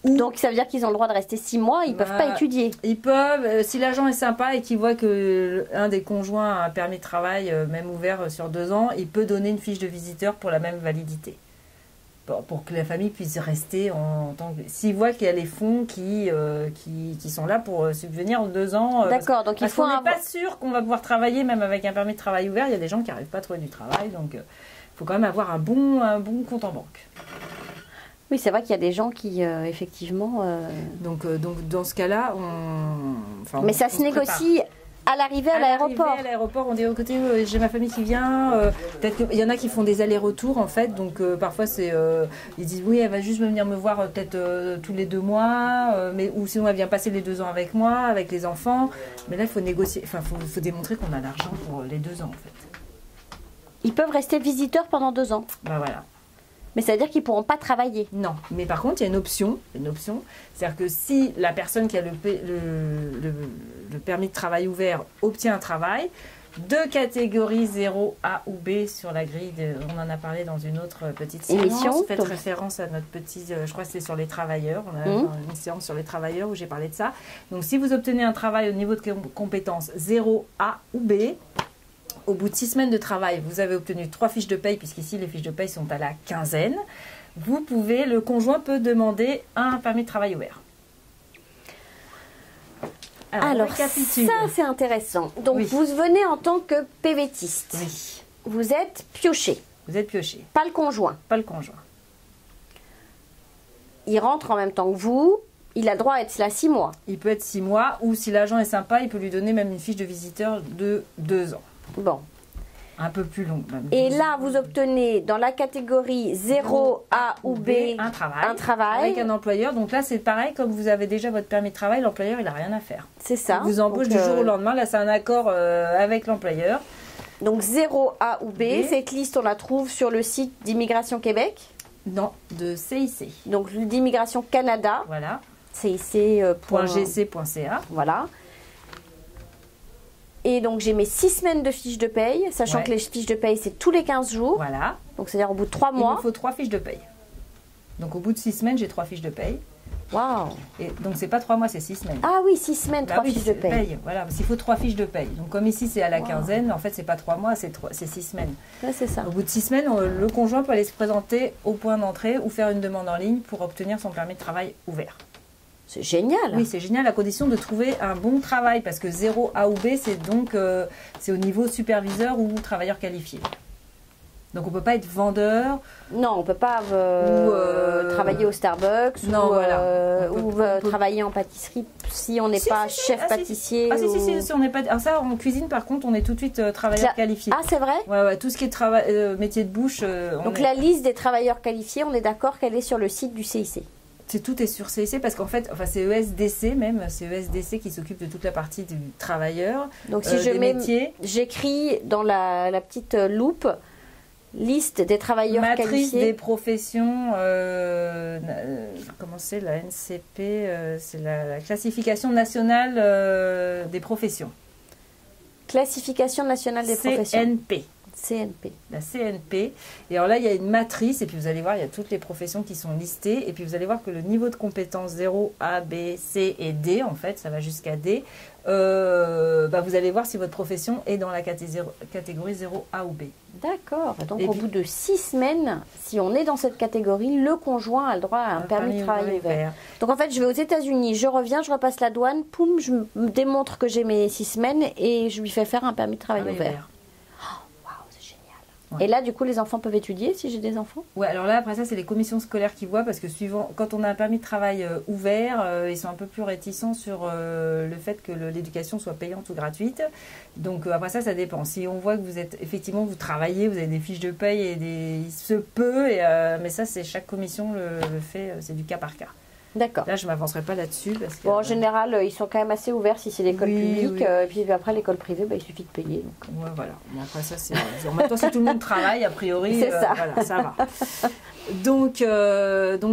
Donc, ça veut dire qu'ils ont le droit de rester 6 mois, ils ne peuvent pas étudier. Ils peuvent, si l'agent est sympa et qu'il voit qu'un des conjoints a un permis de travail, même ouvert sur 2 ans, il peut donner une fiche de visiteur pour la même validité. Pour que la famille puisse rester en tant que... S'ils voient qu'il y a les fonds qui sont là pour subvenir en 2 ans. D'accord, donc il faut... On n'est pas sûr qu'on va pouvoir travailler même avec un permis de travail ouvert. Il y a des gens qui n'arrivent pas à trouver du travail, donc il faut quand même avoir un bon compte en banque. Oui, c'est vrai qu'il y a des gens qui, effectivement... Donc, dans ce cas-là, mais ça se négocie... À l'arrivée à l'aéroport, on dit au côté j'ai ma famille qui vient. Peut-être qu'il y en a qui font des allers-retours en fait. Donc parfois ils disent oui, elle va juste venir me voir peut-être tous les 2 mois, ou sinon elle vient passer les 2 ans avec moi, avec les enfants. Mais là il faut négocier. Enfin, faut démontrer qu'on a l'argent pour les 2 ans en fait. Ils peuvent rester visiteurs pendant 2 ans. Voilà. Mais ça veut dire qu'ils ne pourront pas travailler. Non, mais par contre, il y a une option. C'est-à-dire que si la personne qui a le permis de travail ouvert obtient un travail, de catégorie 0A ou B sur la grille, on en a parlé dans une autre petite séance. Faites référence à notre petit, je crois que c'est sur les travailleurs. On a une séance sur les travailleurs où j'ai parlé de ça. Donc si vous obtenez un travail au niveau de compétence 0A ou B, au bout de 6 semaines de travail, vous avez obtenu 3 fiches de paye, puisqu'ici les fiches de paye sont à la quinzaine. Le conjoint peut demander un permis de travail ouvert. Alors ça c'est intéressant. Donc vous venez en tant que PVTiste. Oui. Vous êtes pioché. Vous êtes pioché. Pas le conjoint. Pas le conjoint. Il rentre en même temps que vous. Il a le droit à être là 6 mois. Il peut être 6 mois ou si l'agent est sympa, il peut lui donner même une fiche de visiteur de 2 ans. Bon. Un peu plus longue même. Et là, vous obtenez dans la catégorie 0 A ou B un travail. Avec un employeur. Donc là, c'est pareil, comme vous avez déjà votre permis de travail, l'employeur, il n'a rien à faire. C'est ça. Il vous embauche du jour au lendemain. Là, c'est un accord avec l'employeur. Donc 0 A ou B, cette liste, on la trouve sur le site d'Immigration Québec. Non, de CIC. Donc d'Immigration Canada. Voilà. CIC.gc.ca. Voilà. Et donc j'ai mes 6 semaines de fiches de paye, sachant que les fiches de paye c'est tous les 15 jours. Voilà. Donc c'est-à-dire au bout de 3 mois. Il me faut 3 fiches de paye. Donc au bout de 6 semaines, j'ai 3 fiches de paye. Waouh. Et donc c'est pas 3 mois, c'est 6 semaines. Ah oui, 6 semaines, 3 fiches de paye. Voilà, parce qu'il faut 3 fiches de paye. Donc comme ici c'est à la quinzaine, en fait c'est pas 3 mois, c'est 6 semaines. Ouais, c'est ça. Au bout de 6 semaines, le conjoint peut aller se présenter au point d'entrée ou faire une demande en ligne pour obtenir son permis de travail ouvert. C'est génial. Oui, c'est génial à condition de trouver un bon travail parce que 0 A ou B, c'est donc c'est au niveau superviseur ou travailleur qualifié. Donc on peut pas être vendeur. Non, on peut pas travailler au Starbucks ou travailler en pâtisserie si on n'est pas chef pâtissier. Ah si, on n'est pas. Alors ça, en cuisine par contre, on est tout de suite travailleur qualifié. Ah c'est vrai. Ouais, tout ce qui est métier de bouche. Donc la liste des travailleurs qualifiés, on est d'accord qu'elle est sur le site du CIC. Tout est sur CIC parce qu'en fait, c'est ESDC même, c'est ESDC qui s'occupe de toute la partie du travailleur. Donc si j'écris dans la petite loupe liste des travailleurs qualifiés. Matrice des professions, comment c'est la NCP, c'est la classification nationale des professions. Classification nationale des professions. CNP. La CNP. Et alors là, il y a une matrice, et puis vous allez voir, il y a toutes les professions qui sont listées. Et puis vous allez voir que le niveau de compétence 0, A, B, C et D, en fait, ça va jusqu'à D, vous allez voir si votre profession est dans la catégorie 0, A ou B. D'accord. Donc au bout de 6 semaines, si on est dans cette catégorie, le conjoint a le droit à un permis de travail ouvert. Donc en fait, je vais aux États-Unis, je reviens, je repasse la douane, poum, je me démontre que j'ai mes 6 semaines et je lui fais faire un permis de travail ouvert. Ouais. Et là, du coup, les enfants peuvent étudier si j'ai des enfants? Ouais, alors là, après ça, c'est les commissions scolaires qui voient parce que quand on a un permis de travail ouvert, ils sont un peu plus réticents sur le fait que l'éducation soit payante ou gratuite. Donc après ça dépend. Si on voit que vous travaillez, vous avez des fiches de paye et il se peut, mais ça, c'est chaque commission le fait, c'est du cas par cas. D'accord. Là, je ne m'avancerai pas là-dessus. Parce que, en général, ils sont quand même assez ouverts si c'est l'école publique. Et puis après, l'école privée, il suffit de payer. Donc. Ouais, voilà. Bon, après, ça, c'est. Maintenant, si tout le monde travaille, a priori, c'est ça. Voilà, ça va. Donc,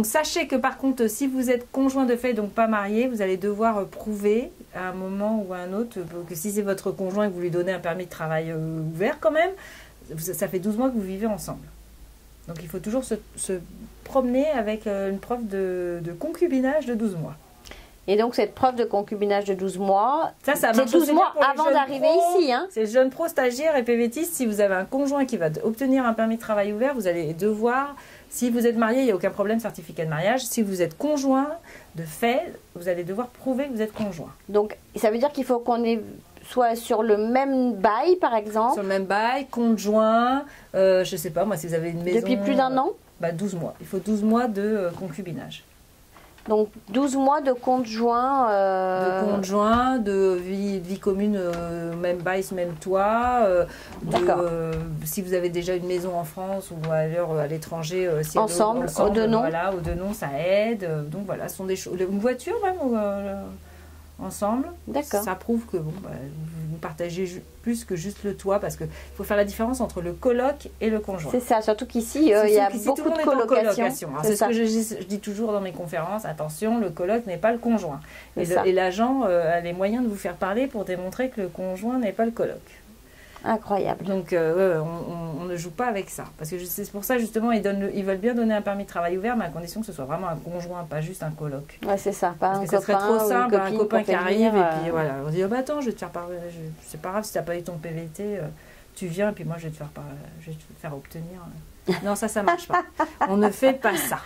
sachez que par contre, si vous êtes conjoint de fait, donc pas marié, vous allez devoir prouver à un moment ou à un autre que si c'est votre conjoint et que vous lui donnez un permis de travail ouvert quand même, ça fait 12 mois que vous vivez ensemble. Donc, il faut toujours se promener avec une preuve de concubinage de 12 mois. Et donc, cette preuve de concubinage de 12 mois, ça c'est 12 mois avant d'arriver ici. Hein. C'est jeunes pro, stagiaires et PVTistes. Si vous avez un conjoint qui va obtenir un permis de travail ouvert, vous allez devoir, si vous êtes marié, il n'y a aucun problème, certificat de mariage. Si vous êtes conjoint de fait, vous allez devoir prouver que vous êtes conjoint. Donc, ça veut dire qu'il faut qu'on soit sur le même bail, par exemple. Sur le même bail, conjoint, je ne sais pas, moi, si vous avez une maison... Depuis plus d'1 an 12 mois. Il faut 12 mois de concubinage. Donc 12 mois de conjoint. De conjoint, de vie commune, même bail, même toit. Si vous avez déjà une maison en France ou ailleurs à l'étranger, si ensemble, aux deux noms. Voilà, aux deux noms, ça aide. Donc voilà, ce sont des choses. Une voiture même ensemble. D'accord. Ça prouve que bon, vous partagez plus que juste le toit, parce qu'il faut faire la différence entre le coloc et le conjoint. C'est ça, surtout qu'ici, il y a beaucoup de colocations. C'est ce que je dis toujours dans mes conférences, attention, le coloc n'est pas le conjoint. Et l'agent a les moyens de vous faire parler pour démontrer que le conjoint n'est pas le coloc. Incroyable. Donc on ne joue pas avec ça, parce que c'est pour ça justement ils veulent bien donner un permis de travail ouvert, mais à condition que ce soit vraiment un conjoint, pas juste un coloc. Ouais, c'est ça, pas parce un que copain, ça serait trop simple, un copain qui arrive et puis voilà, on dit attends, je vais te faire parler, c'est pas grave si t'as pas eu ton PVT, tu viens et puis moi je vais te faire obtenir. Non, ça marche pas. On ne fait pas ça.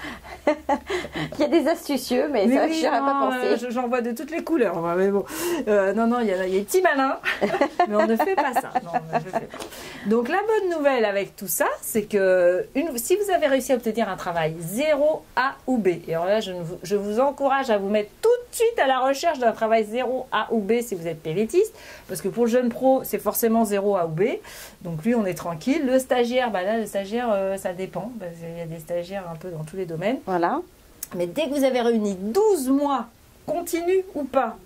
Il y a des astucieux, mais c'est vrai que je n'aurais pas pensé. J'en vois de toutes les couleurs. Mais bon, non, il y a des petits malins, mais on ne fait pas ça. Non, je fais pas. Donc la bonne nouvelle avec tout ça, c'est que si vous avez réussi à obtenir un travail 0 A ou B, et alors là, je vous encourage à vous mettre tout de suite à la recherche d'un travail 0 A ou B si vous êtes PVTiste, parce que pour le jeune pro, c'est forcément 0 A ou B. Donc lui, on est tranquille. Le stagiaire, le stagiaire, ça dépend, parce qu'il y a des stagiaires un peu dans tous les domaines. Voilà. Mais dès que vous avez réuni 12 mois, continu ou pas,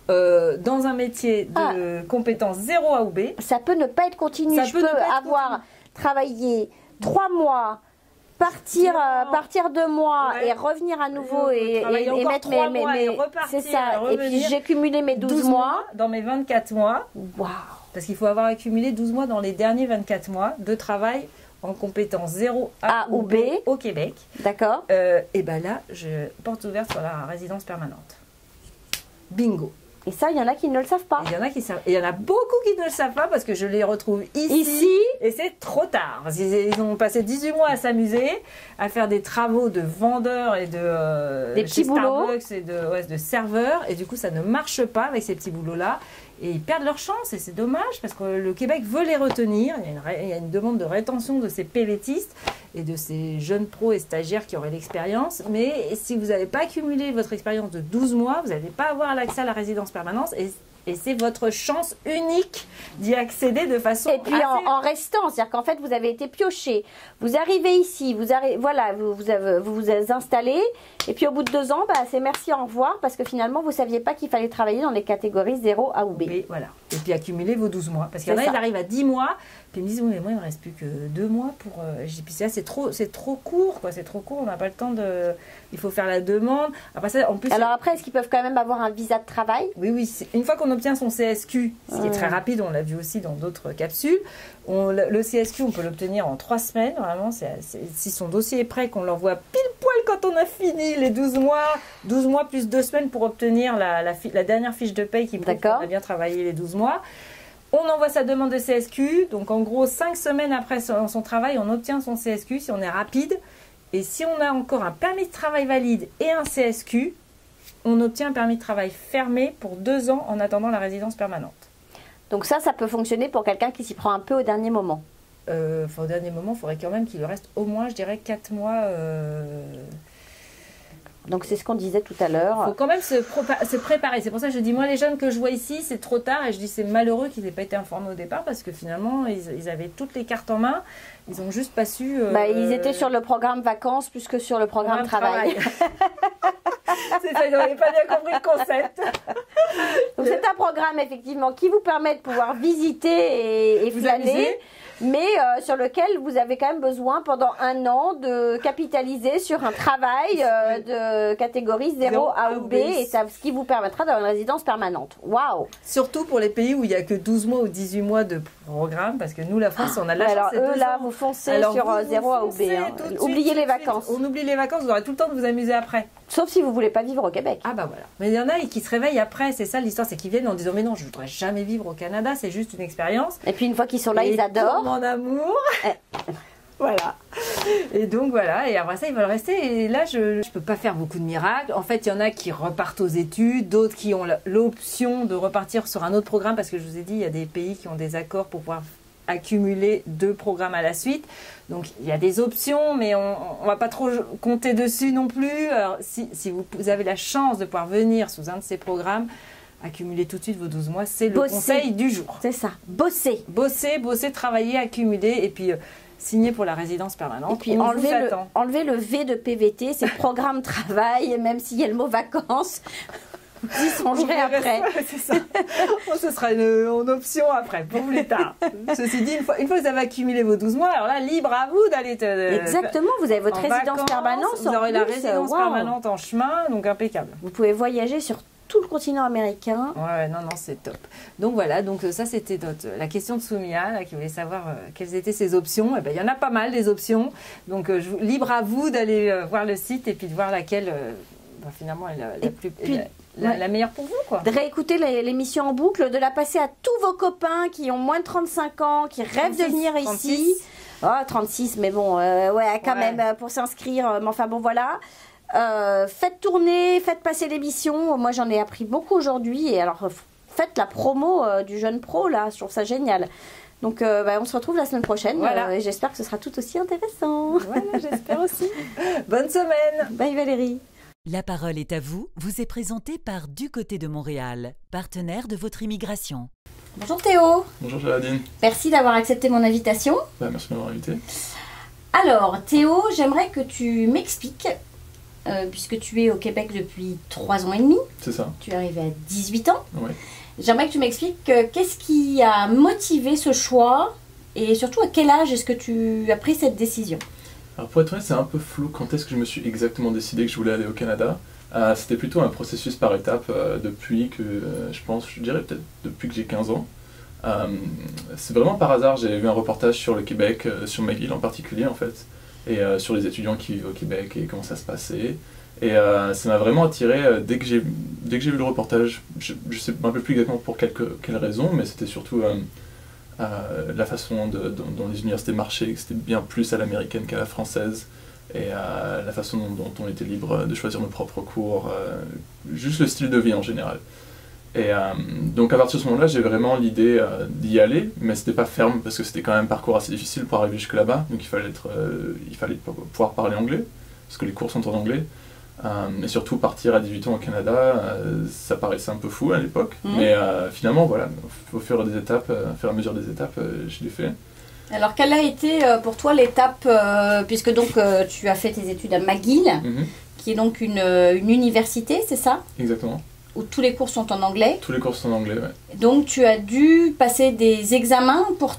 dans un métier de compétence 0 A ou B. Ça peut ne pas être continu. Je peux avoir travaillé 3 mois, partir 2 mois et revenir à nouveau et mettre mes c'est ça. Et puis j'ai cumulé mes 12 mois dans mes 24 mois. Waouh. Parce qu'il faut avoir accumulé 12 mois dans les derniers 24 mois de travail en compétence 0 A ou B au Québec. D'accord. Et bien là, porte ouverte sur la résidence permanente. Bingo. Et ça, il y en a qui ne le savent pas. Il y en a qui savent. Et il y en a beaucoup qui ne le savent pas parce que je les retrouve ici. Et c'est trop tard. Ils ont passé 18 mois à s'amuser, à faire des travaux de vendeurs et de des petits boulots. Starbucks et de serveurs. Et du coup, ça ne marche pas avec ces petits boulots-là. Et ils perdent leur chance. Et c'est dommage parce que le Québec veut les retenir. Il y a une demande de rétention de ces PVTistes et de ces jeunes pros et stagiaires qui auraient l'expérience. Mais si vous n'avez pas accumulé votre expérience de 12 mois, vous n'allez pas avoir l'accès à la résidence permanente. Et c'est votre chance unique d'y accéder de façon. Et puis en restant, c'est-à-dire qu'en fait vous avez été pioché, vous arrivez ici, vous vous installez, et puis au bout de 2 ans, c'est merci, au revoir, parce que finalement vous ne saviez pas qu'il fallait travailler dans les catégories 0 A ou B. Voilà. Et puis accumuler vos 12 mois. Parce qu'il y en a, ils arrivent à 10 mois, puis ils me disent oui, mais moi il ne me reste plus que 2 mois pour. Je dis, puis c'est trop court, quoi. C'est trop court, on n'a pas le temps de. Il faut faire la demande. Après ça, en plus. Alors après, est-ce qu'ils peuvent quand même avoir un visa de travail? Oui. Une fois qu'on obtient son CSQ, ce qui est très rapide, on l'a vu aussi dans d'autres capsules. Le CSQ, on peut l'obtenir en 3 semaines. Vraiment, si son dossier est prêt, qu'on l'envoie pile poil quand on a fini les 12 mois plus 2 semaines pour obtenir la dernière fiche de paye qui prouve qu'on a bien travaillé les 12 mois. On envoie sa demande de CSQ. Donc en gros, 5 semaines après son travail, on obtient son CSQ si on est rapide. Et si on a encore un permis de travail valide et un CSQ, on obtient un permis de travail fermé pour 2 ans en attendant la résidence permanente. Donc ça peut fonctionner pour quelqu'un qui s'y prend un peu au dernier moment. Au dernier moment, il faudrait quand même qu'il lui reste au moins, je dirais, 4 mois. Donc c'est ce qu'on disait tout à l'heure. Il faut quand même se préparer. C'est pour ça que je dis, moi, les jeunes que je vois ici, c'est trop tard. Et je dis, c'est malheureux qu'ils n'aient pas été informés au départ parce que finalement, ils avaient toutes les cartes en main. Ils n'ont juste pas su... ils étaient sur le programme vacances plus que sur le programme travail. C'est ça, ils n'avaient pas bien compris le concept. Donc c'est un programme, effectivement, qui vous permet de pouvoir visiter et flâner. Mais sur lequel vous avez quand même besoin pendant 1 an de capitaliser sur un travail de catégorie 0 A ou B, et ce qui vous permettra d'avoir une résidence permanente. Waouh! Surtout pour les pays où il n'y a que 12 mois ou 18 mois de programme, parce que nous, la France, on a la chance. Alors eux, là, vous foncez sur 0 A ou B. Oubliez les vacances. On oublie les vacances, vous aurez tout le temps de vous amuser après. Sauf si vous ne voulez pas vivre au Québec. Ah voilà. Mais il y en a qui se réveillent après, c'est ça l'histoire, c'est qu'ils viennent en disant mais non, je ne voudrais jamais vivre au Canada, c'est juste une expérience. Et puis une fois qu'ils sont là, ils adorent. En amour. Voilà. Et donc voilà, et après ça, ils veulent rester. Et là, je ne peux pas faire beaucoup de miracles. En fait, il y en a qui repartent aux études, d'autres qui ont l'option de repartir sur un autre programme, parce que je vous ai dit, il y a des pays qui ont des accords pour pouvoir accumuler 2 programmes à la suite. Donc il y a des options, mais on va pas trop compter dessus non plus. Alors, si vous avez la chance de pouvoir venir sous un de ces programmes, accumuler tout de suite vos 12 mois, c'est le conseil du jour. C'est ça, bosser, travailler, accumuler, et puis signer pour la résidence permanente. Et puis enlever le V de PVT, c'est programme travail, même s'il y a le mot vacances. J'y songerai après. C'est ça. Bon, ce sera une option après, pour plus tard. Ceci dit, une fois que vous avez accumulé vos 12 mois, alors là, libre à vous d'aller Exactement, vous avez votre résidence permanente. Vous aurez la résidence permanente en chemin, donc impeccable. Vous pouvez voyager sur tout le continent américain. Ouais, non, c'est top. Donc voilà, donc ça c'était la question de Soumia là, qui voulait savoir quelles étaient ses options. Eh ben, il y en a pas mal des options. Donc libre à vous d'aller voir le site et puis de voir laquelle finalement est la meilleure pour vous, quoi. De réécouter l'émission en boucle, de la passer à tous vos copains qui ont moins de 35 ans, qui rêvent de venir 36. ici. Oh, 36, mais bon, quand même, pour s'inscrire. Mais enfin bon, voilà. Faites tourner, faites passer l'émission. Moi, j'en ai appris beaucoup aujourd'hui. Et alors, faites la promo du Jeune Pro, là. Je trouve ça génial. Donc, on se retrouve la semaine prochaine. Voilà. Et j'espère que ce sera tout aussi intéressant. Voilà, j'espère aussi. Bonne semaine. Bye Valérie. La parole est à vous, vous est présenté par Du Côté de Montréal, partenaire de votre immigration. Bonjour Théo. Bonjour Géraldine. Merci d'avoir accepté mon invitation. Merci de m'avoir invité. Alors Théo, j'aimerais que tu m'expliques, puisque tu es au Québec depuis 3 ans et demi. C'est ça. Tu es arrivé à 18 ans. Oui. J'aimerais que tu m'expliques qu'est-ce qui a motivé ce choix et surtout à quel âge est-ce que tu as pris cette décision? Alors pour être honnête, c'est un peu flou quand est-ce que je me suis exactement décidé que je voulais aller au Canada. C'était plutôt un processus par étapes depuis que, je dirais peut-être depuis que j'ai 15 ans. C'est vraiment par hasard, j'ai vu un reportage sur le Québec, sur McGill en particulier en fait, et sur les étudiants qui vivent au Québec et comment ça se passait. Et ça m'a vraiment attiré dès que j'ai vu le reportage. Je ne sais un peu plus exactement pour quelle raison, mais c'était surtout la façon dont les universités marchaient, que c'était bien plus à l'américaine qu'à la française, et la façon dont on était libre de choisir nos propres cours, juste le style de vie en général. Et donc à partir de ce moment-là, j'ai vraiment l'idée d'y aller, mais c'était pas ferme parce que c'était quand même un parcours assez difficile pour arriver jusque là-bas, donc il fallait pouvoir parler anglais, parce que les cours sont en anglais. Et surtout partir à 18 ans au Canada, ça paraissait un peu fou à l'époque, mais finalement voilà, au fur et à mesure des étapes, je l'ai fait. Alors quelle a été pour toi l'étape, puisque donc tu as fait tes études à McGill, qui est donc une université, c'est ça? Exactement. Où tous les cours sont en anglais. Tous les cours sont en anglais, ouais. Donc tu as dû passer des examens pour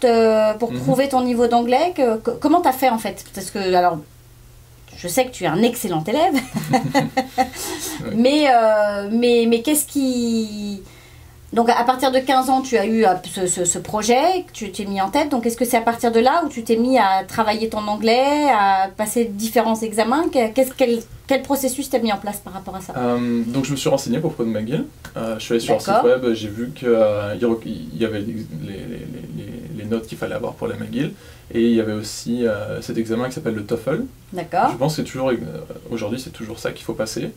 prouver ton niveau d'anglais. Comment tu as fait en fait? Parce que alors, je sais que tu es un excellent élève, mais qu'est-ce qui... Donc à partir de 15 ans, tu as eu ce projet, que tu t'es mis en tête. Donc est-ce que c'est à partir de là où tu t'es mis à travailler ton anglais, à passer différents examens? Quel processus t'as mis en place par rapport à ça? Donc je me suis renseigné pour prendre McGill. Je suis allé sur un site web, j'ai vu qu'il y avait les notes qu'il fallait avoir pour la McGill. Et il y avait aussi cet examen qui s'appelle le TOEFL. D'accord. Je pense que aujourd'hui c'est toujours ça qu'il faut passer.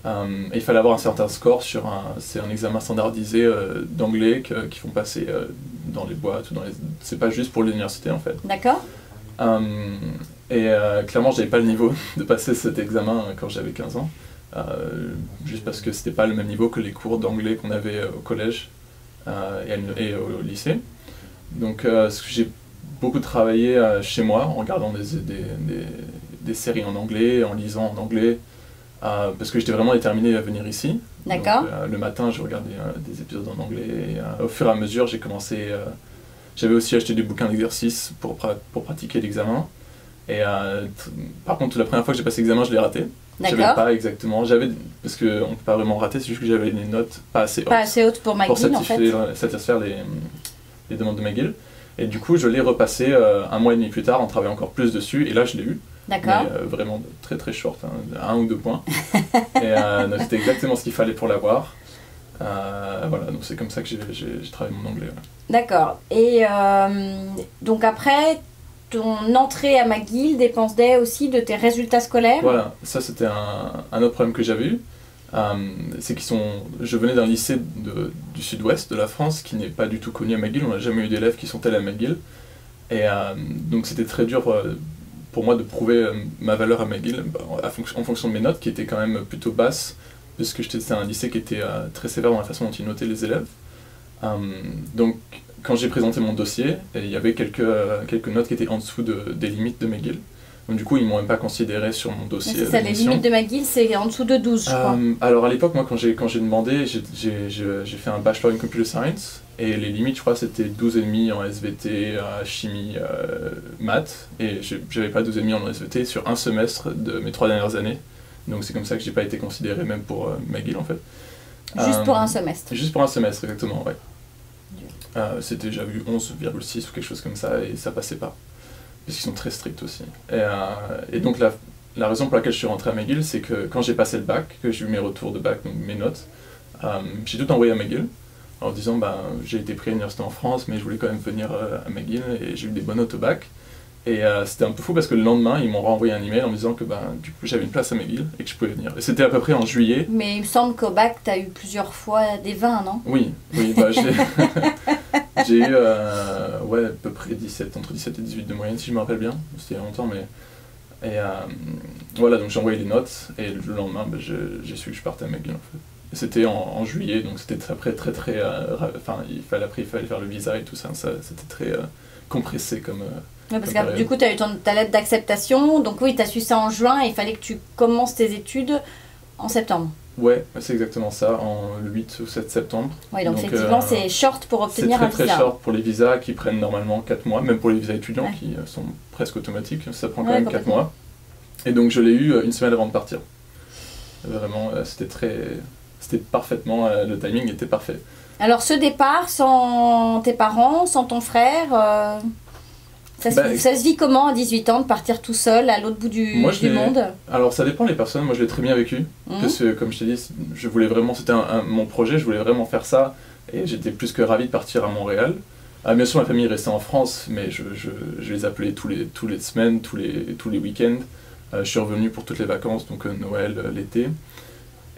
Et il fallait avoir un certain score c'est un examen standardisé d'anglais qu'ils font passer dans les boîtes c'est pas juste pour l'université en fait. D'accord. Clairement j'avais pas le niveau de passer cet examen quand j'avais 15 ans, juste parce que c'était pas le même niveau que les cours d'anglais qu'on avait au collège et au lycée. Donc j'ai beaucoup travaillé chez moi en regardant des séries en anglais, en lisant en anglais. Parce que j'étais vraiment déterminé à venir ici. D'accord. Donc, le matin, je regardais des épisodes en anglais. Et, au fur et à mesure, j'ai commencé... j'avais aussi acheté des bouquins d'exercice pour pratiquer l'examen. Et par contre, la première fois que j'ai passé l'examen, je l'ai raté. D'accord. J'avais pas exactement... Parce qu'on ne peut pas vraiment rater, c'est juste que j'avais les notes pas assez hautes. Pas assez hautes pour McGill, en fait. Satisfaire les demandes de McGill. Et du coup, je l'ai repassé un mois et demi plus tard en travaillant encore plus dessus. Et là, je l'ai eu. D'accord. Mais vraiment très très short, 1 ou 2 points. Et donc c'était exactement ce qu'il fallait pour l'avoir. Voilà, donc c'est comme ça que j'ai travaillé mon anglais. Ouais. D'accord. Et donc après, ton entrée à McGill dépendait aussi de tes résultats scolaires? Voilà, ça c'était un autre problème que j'avais eu. C'est je venais d'un lycée du sud-ouest de la France qui n'est pas du tout connu à McGill. On n'a jamais eu d'élèves qui sont allés à McGill. Et donc c'était très dur pour moi de prouver ma valeur à McGill en fonction de mes notes qui étaient quand même plutôt basses, puisque c'était un lycée qui était très sévère dans la façon dont il notait les élèves. Donc quand j'ai présenté mon dossier, il y avait quelques notes qui étaient en dessous des limites de McGill. Donc du coup, ils m'ont même pas considéré sur mon dossier. C'est ça, les limites de McGill, c'est en dessous de 12, je crois. Alors à l'époque, moi, quand j'ai demandé, j'ai fait un bachelor in computer science, et les limites, je crois, c'était 12,5 en SVT, chimie, maths, et j'avais pas 12,5 en SVT sur un semestre de mes 3 dernières années. Donc c'est comme ça que j'ai pas été considéré, même pour McGill, en fait. Juste pour un semestre. Juste pour un semestre, exactement, ouais. C'était, j'avais eu 11,6 ou quelque chose comme ça, et ça passait pas. Parce qu'ils sont très stricts aussi. Et donc la raison pour laquelle je suis rentré à McGill, c'est que quand j'ai passé le bac, que j'ai eu mes retours de bac, donc mes notes, j'ai tout envoyé à McGill, en disant j'ai été pris à l'université en France, mais je voulais quand même venir à McGill, et j'ai eu des bonnes notes au bac. Et c'était un peu fou parce que le lendemain, ils m'ont renvoyé un email en me disant que du coup j'avais une place à McGill et que je pouvais venir. Et c'était à peu près en juillet. Mais il me semble qu'au bac, tu as eu plusieurs fois des 20, non? Oui, j'ai eu à peu près 17, entre 17 et 18 de moyenne, si je me rappelle bien. C'était il y a longtemps, mais... Et voilà, donc j'ai envoyé les notes, et le lendemain, j'ai su que je partais à McGill, en fait. Et c'était en juillet, donc c'était après très... Enfin, il fallait faire le visa et tout ça, c'était très compressé comme... Ouais, parce que du coup, tu as eu ta lettre d'acceptation, donc oui, tu as su ça en juin, et il fallait que tu commences tes études en septembre. Ouais, c'est exactement ça, le 8 ou 7 septembre. Oui, donc effectivement, c'est short pour obtenir un visa. C'est très short pour les visas qui prennent normalement 4 mois, même pour les visas étudiants qui sont presque automatiques, ça prend quand même 4 mois. Et donc je l'ai eu une semaine avant de partir. Vraiment, c'était parfaitement, le timing était parfait. Alors ce départ, sans tes parents, sans ton frère, ça se vit comment à 18 ans de partir tout seul à l'autre bout du monde? Alors ça dépend des personnes, moi je l'ai très bien vécu, parce que comme je t'ai dit, je voulais vraiment, c'était mon projet, je voulais vraiment faire ça, et j'étais plus que ravi de partir à Montréal. Bien sûr ma famille restait en France, mais je les appelais tous les semaines, tous les week-ends. Je suis revenu pour toutes les vacances, donc Noël, l'été.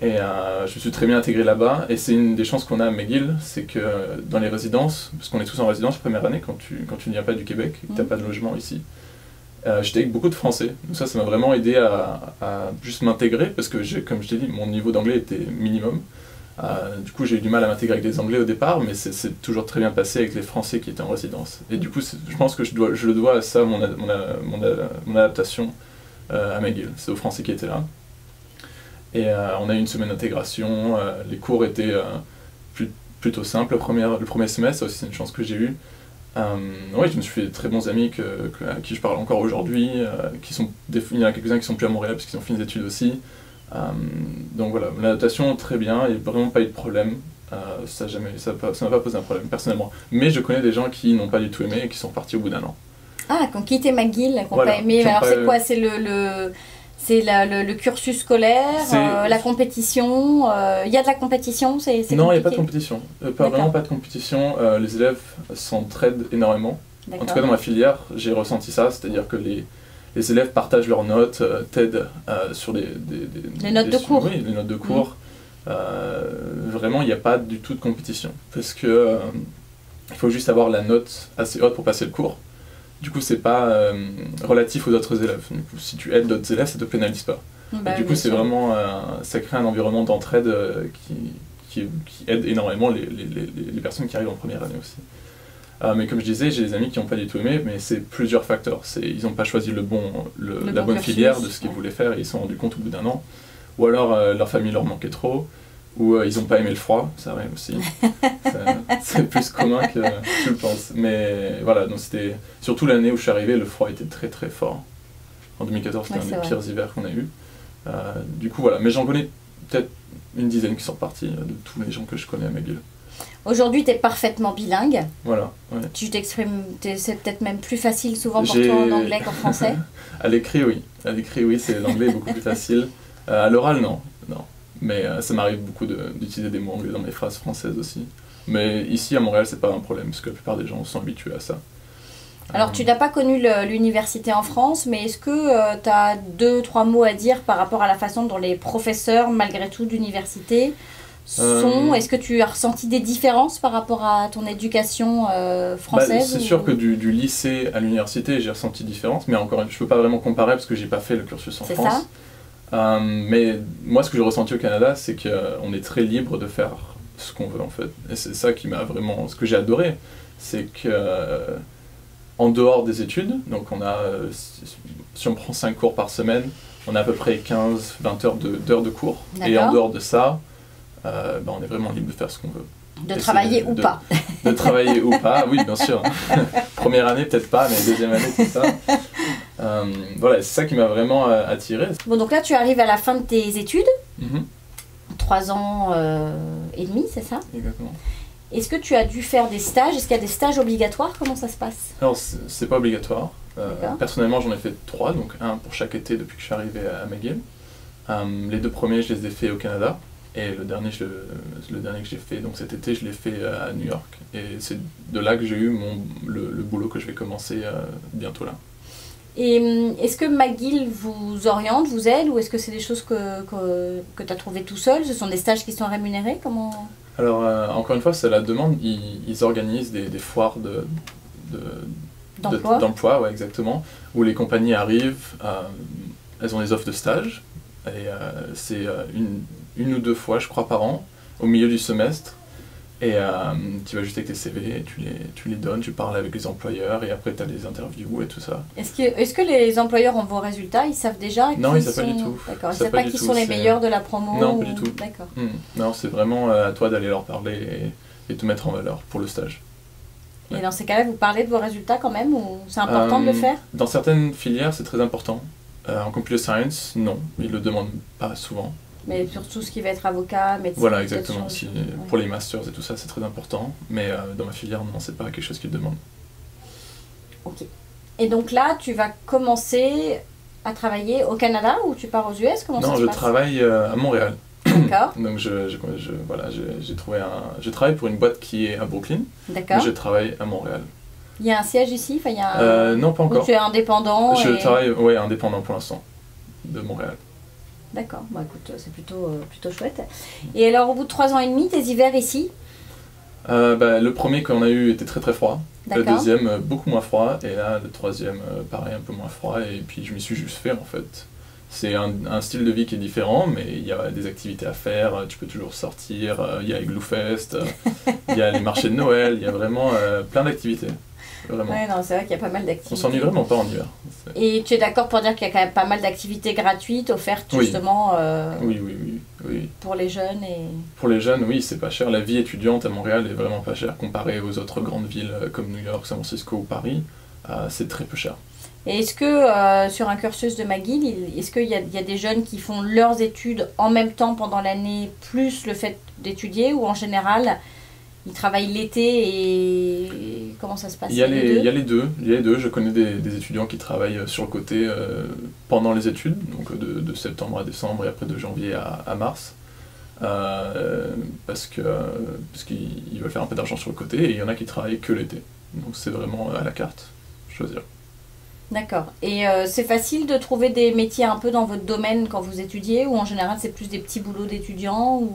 Et je me suis très bien intégré là-bas, et c'est une des chances qu'on a à McGill, c'est que dans les résidences, parce qu'on est tous en résidence la première année quand tu ne viens pas du Québec, et que tu n'as pas de logement ici, j'étais avec beaucoup de Français. Donc ça m'a vraiment aidé à juste m'intégrer, parce que comme je t'ai dit, mon niveau d'anglais était minimum. Du coup j'ai eu du mal à m'intégrer avec les Anglais au départ, mais c'est toujours très bien passé avec les Français qui étaient en résidence. Et du coup je pense que je le dois à ça, mon adaptation à McGill. C'est aux Français qui étaient là. Et on a eu une semaine d'intégration, les cours étaient plutôt simples le premier semestre, ça aussi c'est une chance que j'ai eue. Oui, je me suis fait de très bons amis à qui je parle encore aujourd'hui, il y en a quelques-uns qui sont plus à Montréal parce qu'ils ont fini des études aussi. Donc voilà, l'adaptation très bien, il n'y a vraiment pas eu de problème, ça m'a pas posé un problème personnellement. Mais je connais des gens qui n'ont pas du tout aimé et qui sont partis au bout d'un an. Ah, qui ont quitté McGill, qui n'ont pas aimé, alors c'est quoi? C'est le cursus scolaire, la compétition, il y a de la compétition, c'est non, il n'y a pas de compétition, vraiment pas de compétition, les élèves s'entraident énormément. En tout cas dans ma filière, j'ai ressenti ça, c'est-à-dire que les élèves partagent leurs notes, t'aident sur les notes de cours. Oui, les notes de cours. Vraiment, il n'y a pas du tout de compétition, parce que il faut juste avoir la note assez haute pour passer le cours. Du coup, c'est pas relatif aux autres élèves. Du coup, si tu aides d'autres élèves, ça te pénalise pas. Du coup, c'est vraiment, ça crée un environnement d'entraide qui aide énormément les personnes qui arrivent en première année aussi. Mais comme je disais, j'ai des amis qui n'ont pas du tout aimé, mais c'est plusieurs facteurs. Ils n'ont pas choisi la bonne filière de ce qu'ils voulaient faire et ils se sont rendus compte au bout d'un an. Ou alors leur famille leur manquait trop, ou ils n'ont pas aimé le froid, ça arrive aussi. C'est plus commun que tu le penses. Mais voilà, donc c'était surtout l'année où je suis arrivé, le froid était très très fort. En 2014, c'était un des pires hivers qu'on a eu. Du coup, voilà. Mais j'en connais peut-être une dizaine qui sont repartis de tous les gens que je connais à McGill. Aujourd'hui, tu es parfaitement bilingue. Voilà. Ouais. Tu t'exprimes, c'est peut-être même plus facile souvent pour toi en anglais qu'en français. À l'écrit, oui. À l'écrit, oui, l'anglais est beaucoup plus facile. À l'oral, non. Mais ça m'arrive beaucoup d'utiliser des mots anglais dans mes phrases françaises aussi. Mais ici, à Montréal, c'est pas un problème, parce que la plupart des gens sont habitués à ça. Alors, tu n'as pas connu l'université en France, mais est-ce que tu as 2-3 mots à dire par rapport à la façon dont les professeurs, malgré tout, d'université sont... Est-ce que tu as ressenti des différences par rapport à ton éducation française? C'est sûr que du lycée à l'université, j'ai ressenti différence, mais encore, je peux pas vraiment comparer parce que j'ai pas fait le cursus en France. C'est ça. Mais moi, ce que j'ai ressenti au Canada, c'est qu'on est très libre de faire ce qu'on veut, en fait. Et c'est ça qui m'a vraiment... Ce que j'ai adoré, c'est que en dehors des études. Donc on a, si on prend 5 cours par semaine, on a à peu près 15-20 heures de cours. Et en dehors de ça, on est vraiment libre de faire ce qu'on veut. De travailler ou pas. De travailler ou pas, oui, bien sûr. Première année, peut-être pas, mais deuxième année, c'est ça. Voilà, c'est ça qui m'a vraiment attiré. Bon, donc là, tu arrives à la fin de tes études. 3 ans et demi, c'est ça? Exactement. Est-ce que tu as dû faire des stages? Est-ce qu'il y a des stages obligatoires? Comment ça se passe? Alors, c'est pas obligatoire. Personnellement, j'en ai fait 3, donc un pour chaque été depuis que je suis arrivé à McGill. Les 2 premiers, je les ai faits au Canada. Et le dernier que j'ai fait, donc cet été, je l'ai fait à New York. Et c'est de là que j'ai eu le boulot que je vais commencer bientôt là. Et est-ce que McGill vous oriente, vous aide, ou est-ce que c'est des choses que tu as trouvées tout seul? Ce sont des stages qui sont rémunérés? Comment... Alors, encore une fois, c'est la demande. Ils organisent des foires d'emploi, ouais, exactement, où les compagnies arrivent, elles ont des offres de stage, et c'est une ou 2 fois, je crois, par an, au milieu du semestre. Et tu vas juste avec tes CV, et tu les donnes, tu parles avec les employeurs, et après tu as des interviews et tout ça. Est-ce que les employeurs ont vos résultats? Ils savent déjà? Non, ils ne savent pas du tout. D'accord, ils ne savent pas qui sont les meilleurs de la promo? Non, pas du tout. D'accord. Non, c'est vraiment à toi d'aller leur parler et te mettre en valeur pour le stage. Ouais. Et dans ces cas-là, vous parlez de vos résultats quand même, ou c'est important de le faire? Dans certaines filières, c'est très important. En computer science, non, ils ne le demandent pas souvent. Mais sur tout ce qui va être avocat, médecin... Voilà, exactement. Pour les masters et tout ça, c'est très important. Mais dans ma filière, non, c'est pas quelque chose qu'ils demandent. Ok. Et donc là, tu vas commencer à travailler au Canada ou tu pars aux US? Comment ça se passe? Non, je travaille à Montréal. D'accord. Donc je travaille pour une boîte qui est à Brooklyn. D'accord. Mais je travaille à Montréal. Il y a un siège ici? Enfin, il y a non, pas encore. Ou tu es indépendant? Je travaille, ouais, indépendant pour l'instant, de Montréal. D'accord, bon, écoute, c'est plutôt chouette. Et alors, au bout de 3 ans et demi, tes hivers ici? Le premier qu'on a eu était très très froid. Le D'accord. deuxième, beaucoup moins froid. Et là, le troisième, pareil, un peu moins froid. Et puis, je m'y suis juste fait, en fait. C'est un style de vie qui est différent, mais il y a des activités à faire. Tu peux toujours sortir. Il y a Igloo Fest. Il y a les marchés de Noël. Il y a vraiment plein d'activités. Vraiment. Ouais, non, c'est vrai qu'il y a pas mal d'activités. On s'ennuie vraiment pas en hiver. Et tu es d'accord pour dire qu'il y a quand même pas mal d'activités gratuites offertes justement oui. pour les jeunes et... Pour les jeunes, oui, c'est pas cher. La vie étudiante à Montréal est vraiment pas chère comparée aux autres grandes villes comme New York, San Francisco ou Paris. C'est très peu cher. Et est-ce que sur un cursus de McGill, est-ce qu'il y a des jeunes qui font leurs études en même temps pendant l'année, plus le fait d'étudier, ou en général ils travaillent l'été et comment ça se passe? Il y a les deux. Je connais des étudiants qui travaillent sur le côté pendant les études, donc de septembre à décembre et après de janvier à mars, parce qu'ils veulent faire un peu d'argent sur le côté, et il y en a qui travaillent que l'été. Donc c'est vraiment à la carte, choisir. D'accord. Et c'est facile de trouver des métiers un peu dans votre domaine quand vous étudiez, ou en général c'est plus des petits boulots d'étudiants ou...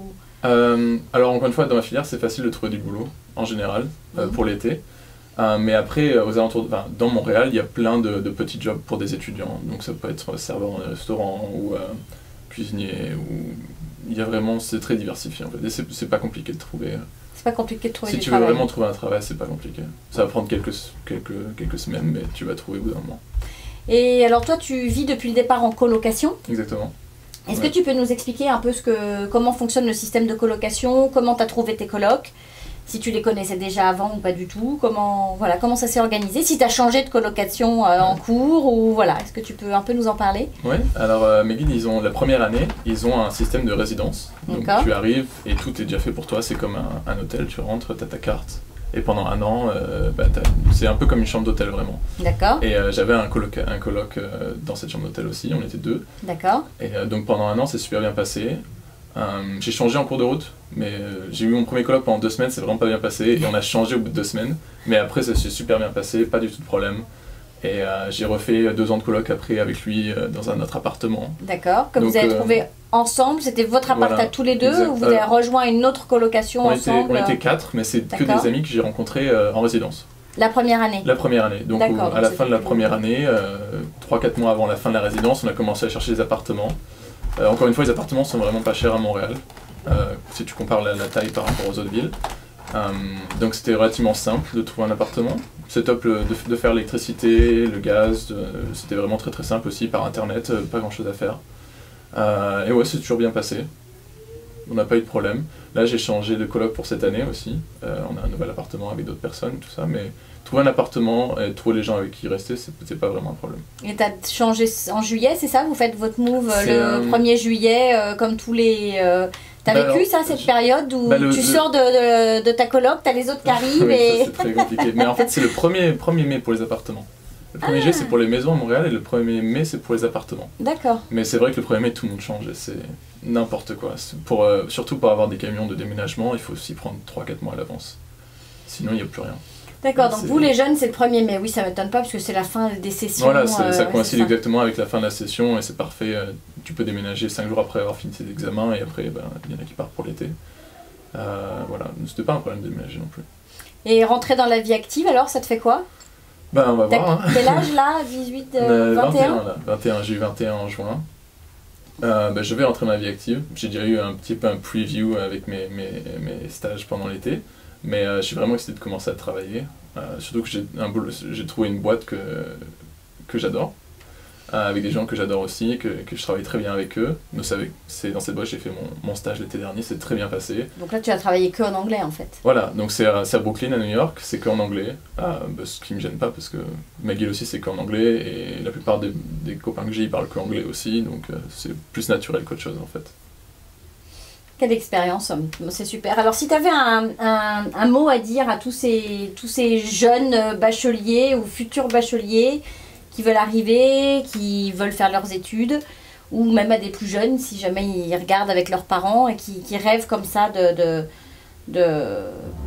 Alors encore une fois, dans ma filière, c'est facile de trouver du boulot, en général, pour l'été. Mais après, aux alentours dans Montréal, il y a plein de petits jobs pour des étudiants. Donc ça peut être serveur dans un restaurant, ou cuisinier, ou... Il y a vraiment, c'est très diversifié en fait. Et c'est pas compliqué de trouver... C'est pas compliqué de trouver du travail. Si tu veux vraiment trouver un travail, c'est pas compliqué. Ça va prendre quelques semaines, mais tu vas trouver au bout d'un moment. Et alors toi, tu vis depuis le départ en colocation? Exactement. Est-ce que tu peux nous expliquer un peu comment fonctionne le système de colocation, comment tu as trouvé tes colocs, si tu les connaissais déjà avant ou pas du tout, comment ça s'est organisé, si tu as changé de colocation en cours, ou voilà, est-ce que tu peux un peu nous en parler? Oui, alors McGill, la première année, ils ont un système de résidence. Donc tu arrives et tout est déjà fait pour toi, c'est comme un hôtel, tu rentres, tu as ta carte. Et pendant 1 an, c'est un peu comme une chambre d'hôtel vraiment. D'accord. Et j'avais un coloc dans cette chambre d'hôtel aussi, on était 2. D'accord. Et donc pendant 1 an, c'est super bien passé. J'ai changé en cours de route, mais j'ai eu mon premier coloc pendant 2 semaines, c'est vraiment pas bien passé. Et on a changé au bout de 2 semaines. Mais après, ça s'est super bien passé, pas du tout de problème. Et j'ai refait 2 ans de coloc après avec lui dans un autre appartement. D'accord. Que vous avez trouvé ensemble, c'était votre appart à tous les deux, ou vous avez rejoint une autre colocation ensemble? On était 4, mais c'est que des amis que j'ai rencontrés en résidence. La première année? La première année. Donc à la fin de la première année, 3-4 mois avant la fin de la résidence, on a commencé à chercher des appartements. Encore une fois, les appartements sont vraiment pas chers à Montréal, si tu compares la taille par rapport aux autres villes. Donc c'était relativement simple de trouver un appartement. C'est top de faire l'électricité, le gaz, c'était vraiment très très simple aussi par internet, pas grand chose à faire. Et ouais, c'est toujours bien passé. On n'a pas eu de problème. Là, j'ai changé de coloc pour cette année aussi. On a un nouvel appartement avec d'autres personnes, tout ça. Mais trouver un appartement et trouver les gens avec qui rester, c'est pas vraiment un problème. Et tu as changé en juillet, c'est ça? Vous faites votre move le 1er juillet, comme tous les... T'as vécu ça, cette période où tu sors de ta coloc, t'as les autres qui arrivent oui, et... c'est très compliqué. Mais en fait, c'est le 1er mai pour les appartements. Le 1er juillet, c'est pour les maisons à Montréal et le 1er mai, c'est pour les appartements. D'accord. Mais c'est vrai que le 1er mai, tout le monde change et c'est n'importe quoi. Surtout pour avoir des camions de déménagement, il faut s'y prendre 3-4 mois à l'avance. Sinon, il n'y a plus rien. D'accord, donc vous les jeunes, c'est le 1er mai. Oui, ça ne m'étonne pas parce que c'est la fin des sessions. Voilà, ça coïncide exactement avec la fin de la session et c'est parfait. Tu peux déménager 5 jours après avoir fini tes examens et après, il y en a qui partent pour l'été. Voilà, c'était pas un problème de déménager non plus. Et rentrer dans la vie active, alors, ça te fait quoi? On va voir. Quel âge là? 18, 21 là. 21, j'ai eu 21 en juin. Je vais rentrer dans la vie active. J'ai déjà eu un petit peu un preview avec mes stages pendant l'été. Mais je suis vraiment excité de commencer à travailler. Surtout que j'ai trouvé une boîte que j'adore. Avec des gens que j'adore aussi, que je travaille très bien avec eux. Donc c'est dans cette boîte que j'ai fait mon stage l'été dernier, c'est très bien passé. Donc là tu as travaillé que en anglais en fait. Voilà, donc c'est à Brooklyn, à New York, c'est qu'en anglais. Ce qui me gêne pas parce que McGill aussi c'est qu'en anglais et la plupart des copains que j'ai ils parlent qu'anglais aussi, donc c'est plus naturel qu'autre chose en fait. Quelle expérience, c'est super. Alors si tu avais un mot à dire à tous ces jeunes bacheliers ou futurs bacheliers qui veulent arriver, qui veulent faire leurs études, ou même à des plus jeunes, si jamais ils regardent avec leurs parents et qui rêvent comme ça de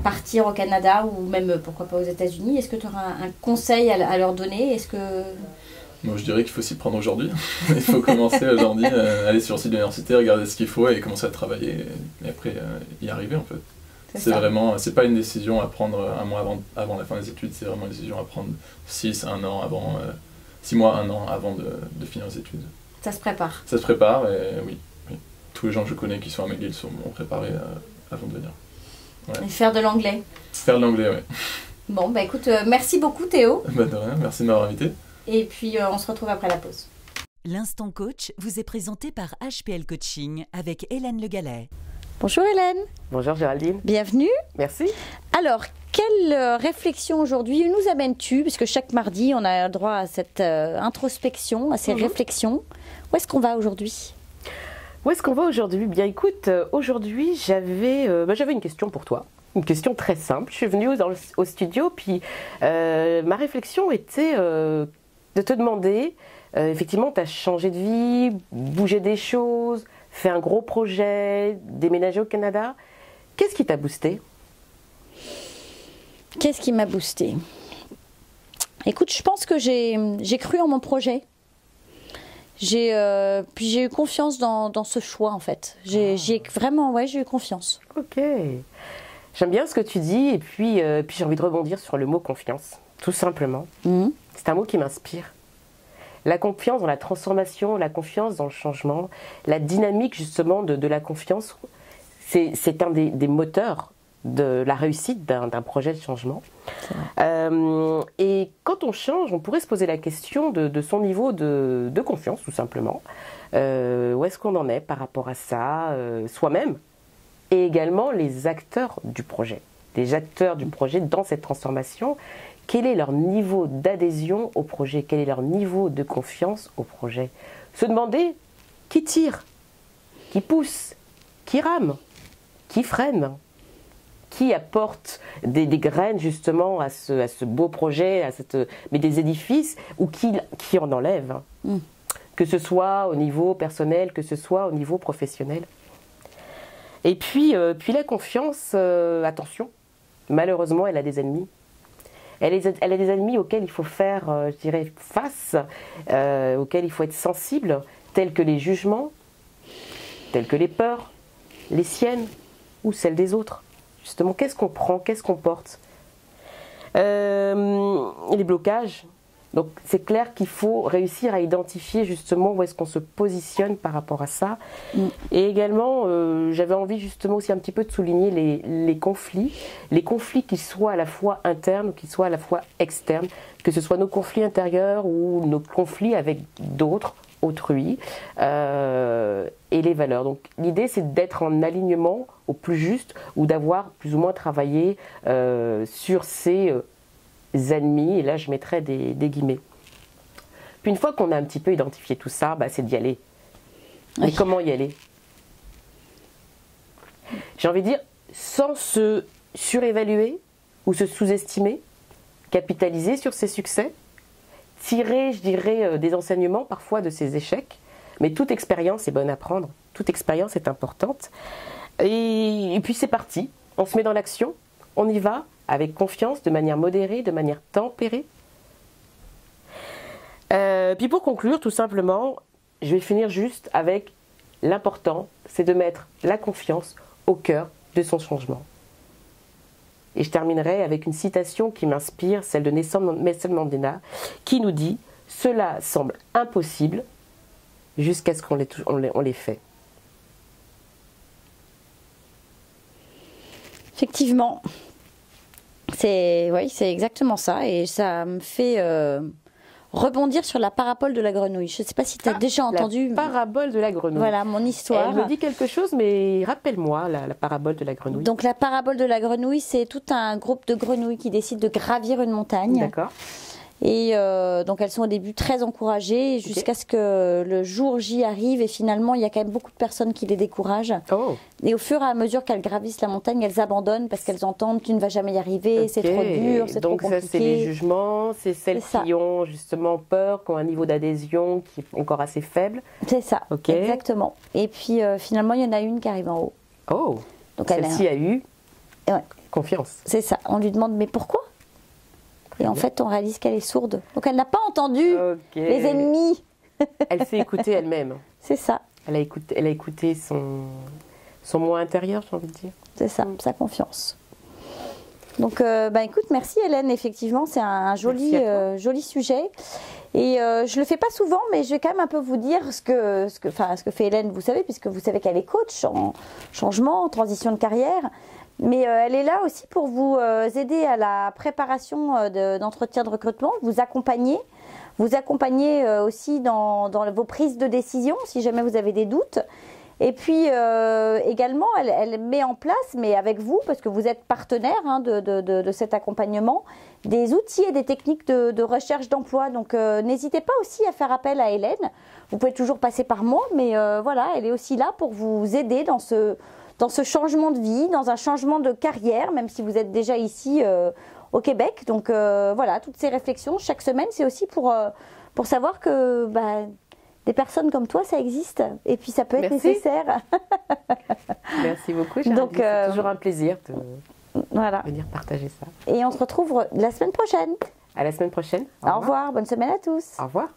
partir au Canada ou même, pourquoi pas, aux États-Unis, est-ce que tu auras un conseil à leur donner? Est-ce que... Moi, je dirais qu'il faut s'y prendre aujourd'hui. Il faut commencer aujourd'hui, aller sur le site de l'université, regarder ce qu'il faut et commencer à travailler et après y arriver en fait. C'est pas une décision à prendre un mois avant la fin des études, c'est vraiment une décision à prendre 6 mois, 1 an avant de finir les études. Ça se prépare. Ça se prépare et oui. Tous les gens que je connais qui sont à McGill sont préparés avant de venir. Ouais. Et faire de l'anglais. Faire de l'anglais, oui. Bon, écoute, merci beaucoup Théo. De rien, merci de m'avoir invité. Et puis on se retrouve après la pause. L'instant coach vous est présenté par HPL Coaching avec Hélène Le Gallet. Bonjour Hélène. Bonjour Géraldine. Bienvenue. Merci. Alors, quelle réflexion aujourd'hui nous amènes-tu? Parce que chaque mardi, on a droit à cette introspection, à ces réflexions. Où est-ce qu'on va aujourd'hui? Où est-ce qu'on va aujourd'hui? Bien écoute, aujourd'hui j'avais une question pour toi. Une question très simple. Je suis venue au studio, puis ma réflexion était de te demander, effectivement, tu as changé de vie, bougé des choses, fait un gros projet, déménagé au Canada. Qu'est-ce qui t'a boosté? Qu'est-ce qui m'a boosté? Écoute, je pense que j'ai cru en mon projet. Puis j'ai eu confiance dans ce choix en fait. J'ai eu confiance. Ok. J'aime bien ce que tu dis et puis j'ai envie de rebondir sur le mot confiance, tout simplement. C'est un mot qui m'inspire. La confiance dans la transformation, la confiance dans le changement, la dynamique justement de la confiance, c'est un des moteurs de la réussite d'un projet de changement. Et quand on change, on pourrait se poser la question de son niveau de confiance, tout simplement. Où est-ce qu'on en est par rapport à ça, soi-même, et également les acteurs du projet. Les acteurs du projet dans cette transformation, quel est leur niveau d'adhésion au projet? Quel est leur niveau de confiance au projet? Se demander qui tire, qui pousse, qui rame, qui freine, qui apporte des graines justement à ce beau projet, mais des édifices, ou qui en enlève, que ce soit au niveau personnel, que ce soit au niveau professionnel. Et puis la confiance, attention, malheureusement elle a des ennemis. Elle a des ennemis auxquels il faut faire, je dirais, face, auxquels il faut être sensible, tels que les jugements, tels que les peurs, les siennes ou celles des autres. Justement, qu'est-ce qu'on prend, qu'est-ce qu'on porte? Les blocages, Donc c'est clair qu'il faut réussir à identifier justement où est-ce qu'on se positionne par rapport à ça. Et également, j'avais envie justement aussi un petit peu de souligner les conflits qu'ils soient à la fois internes ou qu'ils soient à la fois externes, que ce soit nos conflits intérieurs ou nos conflits avec d'autres, autrui, et les valeurs. Donc l'idée c'est d'être en alignement au plus juste ou d'avoir plus ou moins travaillé sur ces ennemis, et là je mettrais des guillemets. Puis une fois qu'on a un petit peu identifié tout ça, c'est d'y aller. Mais Oui. comment y aller? J'ai envie de dire, sans se surévaluer ou se sous-estimer, capitaliser sur ses succès, tirer, je dirais, des enseignements parfois de ses échecs, mais toute expérience est bonne à prendre, toute expérience est importante. Et puis c'est parti, on se met dans l'action, on y va, avec confiance, de manière modérée, de manière tempérée. Puis pour conclure, tout simplement, je vais finir juste avec l'important, c'est de mettre la confiance au cœur de son changement. Et je terminerai avec une citation qui m'inspire, celle de Nelson Mandela, qui nous dit « Cela semble impossible jusqu'à ce qu'on les fait ». Effectivement, c'est exactement ça, et ça me fait rebondir sur la parabole de la grenouille. Je ne sais pas si tu as déjà entendu. La parabole de la grenouille. Voilà, mon histoire. Elle me dit quelque chose, mais rappelle-moi la parabole de la grenouille. Donc la parabole de la grenouille, c'est tout un groupe de grenouilles qui décident de gravir une montagne. D'accord. Et donc elles sont au début très encouragées jusqu'à ce que le jour J arrive, et finalement il y a quand même beaucoup de personnes qui les découragent. Oh. Et au fur et à mesure qu'elles gravissent la montagne, elles abandonnent parce qu'elles entendent tu ne vas jamais y arriver, c'est trop dur, c'est trop compliqué. Donc ça c'est les jugements, c'est celles qui ont justement peur, qui ont un niveau d'adhésion qui est encore assez faible. C'est ça, exactement. Et puis finalement il y en a une qui arrive en haut. Oh, donc celle-ci a eu confiance. C'est ça, on lui demande mais pourquoi? Et en fait, on réalise qu'elle est sourde. Donc, elle n'a pas entendu les ennemis. Elle s'est écoutée elle-même. C'est ça. Elle a écouté son moi intérieur, j'ai envie de dire. C'est ça, sa confiance. Donc, écoute, merci Hélène. Effectivement, c'est un joli sujet. Et je ne le fais pas souvent, mais je vais quand même un peu vous dire ce que fait Hélène, vous savez, puisque vous savez qu'elle est coach en changement, en transition de carrière. Mais elle est là aussi pour vous aider à la préparation d'entretien de recrutement, vous accompagner aussi dans vos prises de décision, si jamais vous avez des doutes. Et puis également, elle met en place, mais avec vous, parce que vous êtes partenaire de cet accompagnement, des outils et des techniques de recherche d'emploi. Donc n'hésitez pas aussi à faire appel à Hélène. Vous pouvez toujours passer par moi, mais voilà, elle est aussi là pour vous aider dans ce changement de vie, dans un changement de carrière, même si vous êtes déjà ici au Québec. Donc voilà, toutes ces réflexions chaque semaine, c'est aussi pour savoir que des personnes comme toi, ça existe. Et puis ça peut être nécessaire. Merci beaucoup. Donc c'est toujours un plaisir de venir partager ça. Et on se retrouve la semaine prochaine. À la semaine prochaine. Au revoir. Bonne semaine à tous. Au revoir.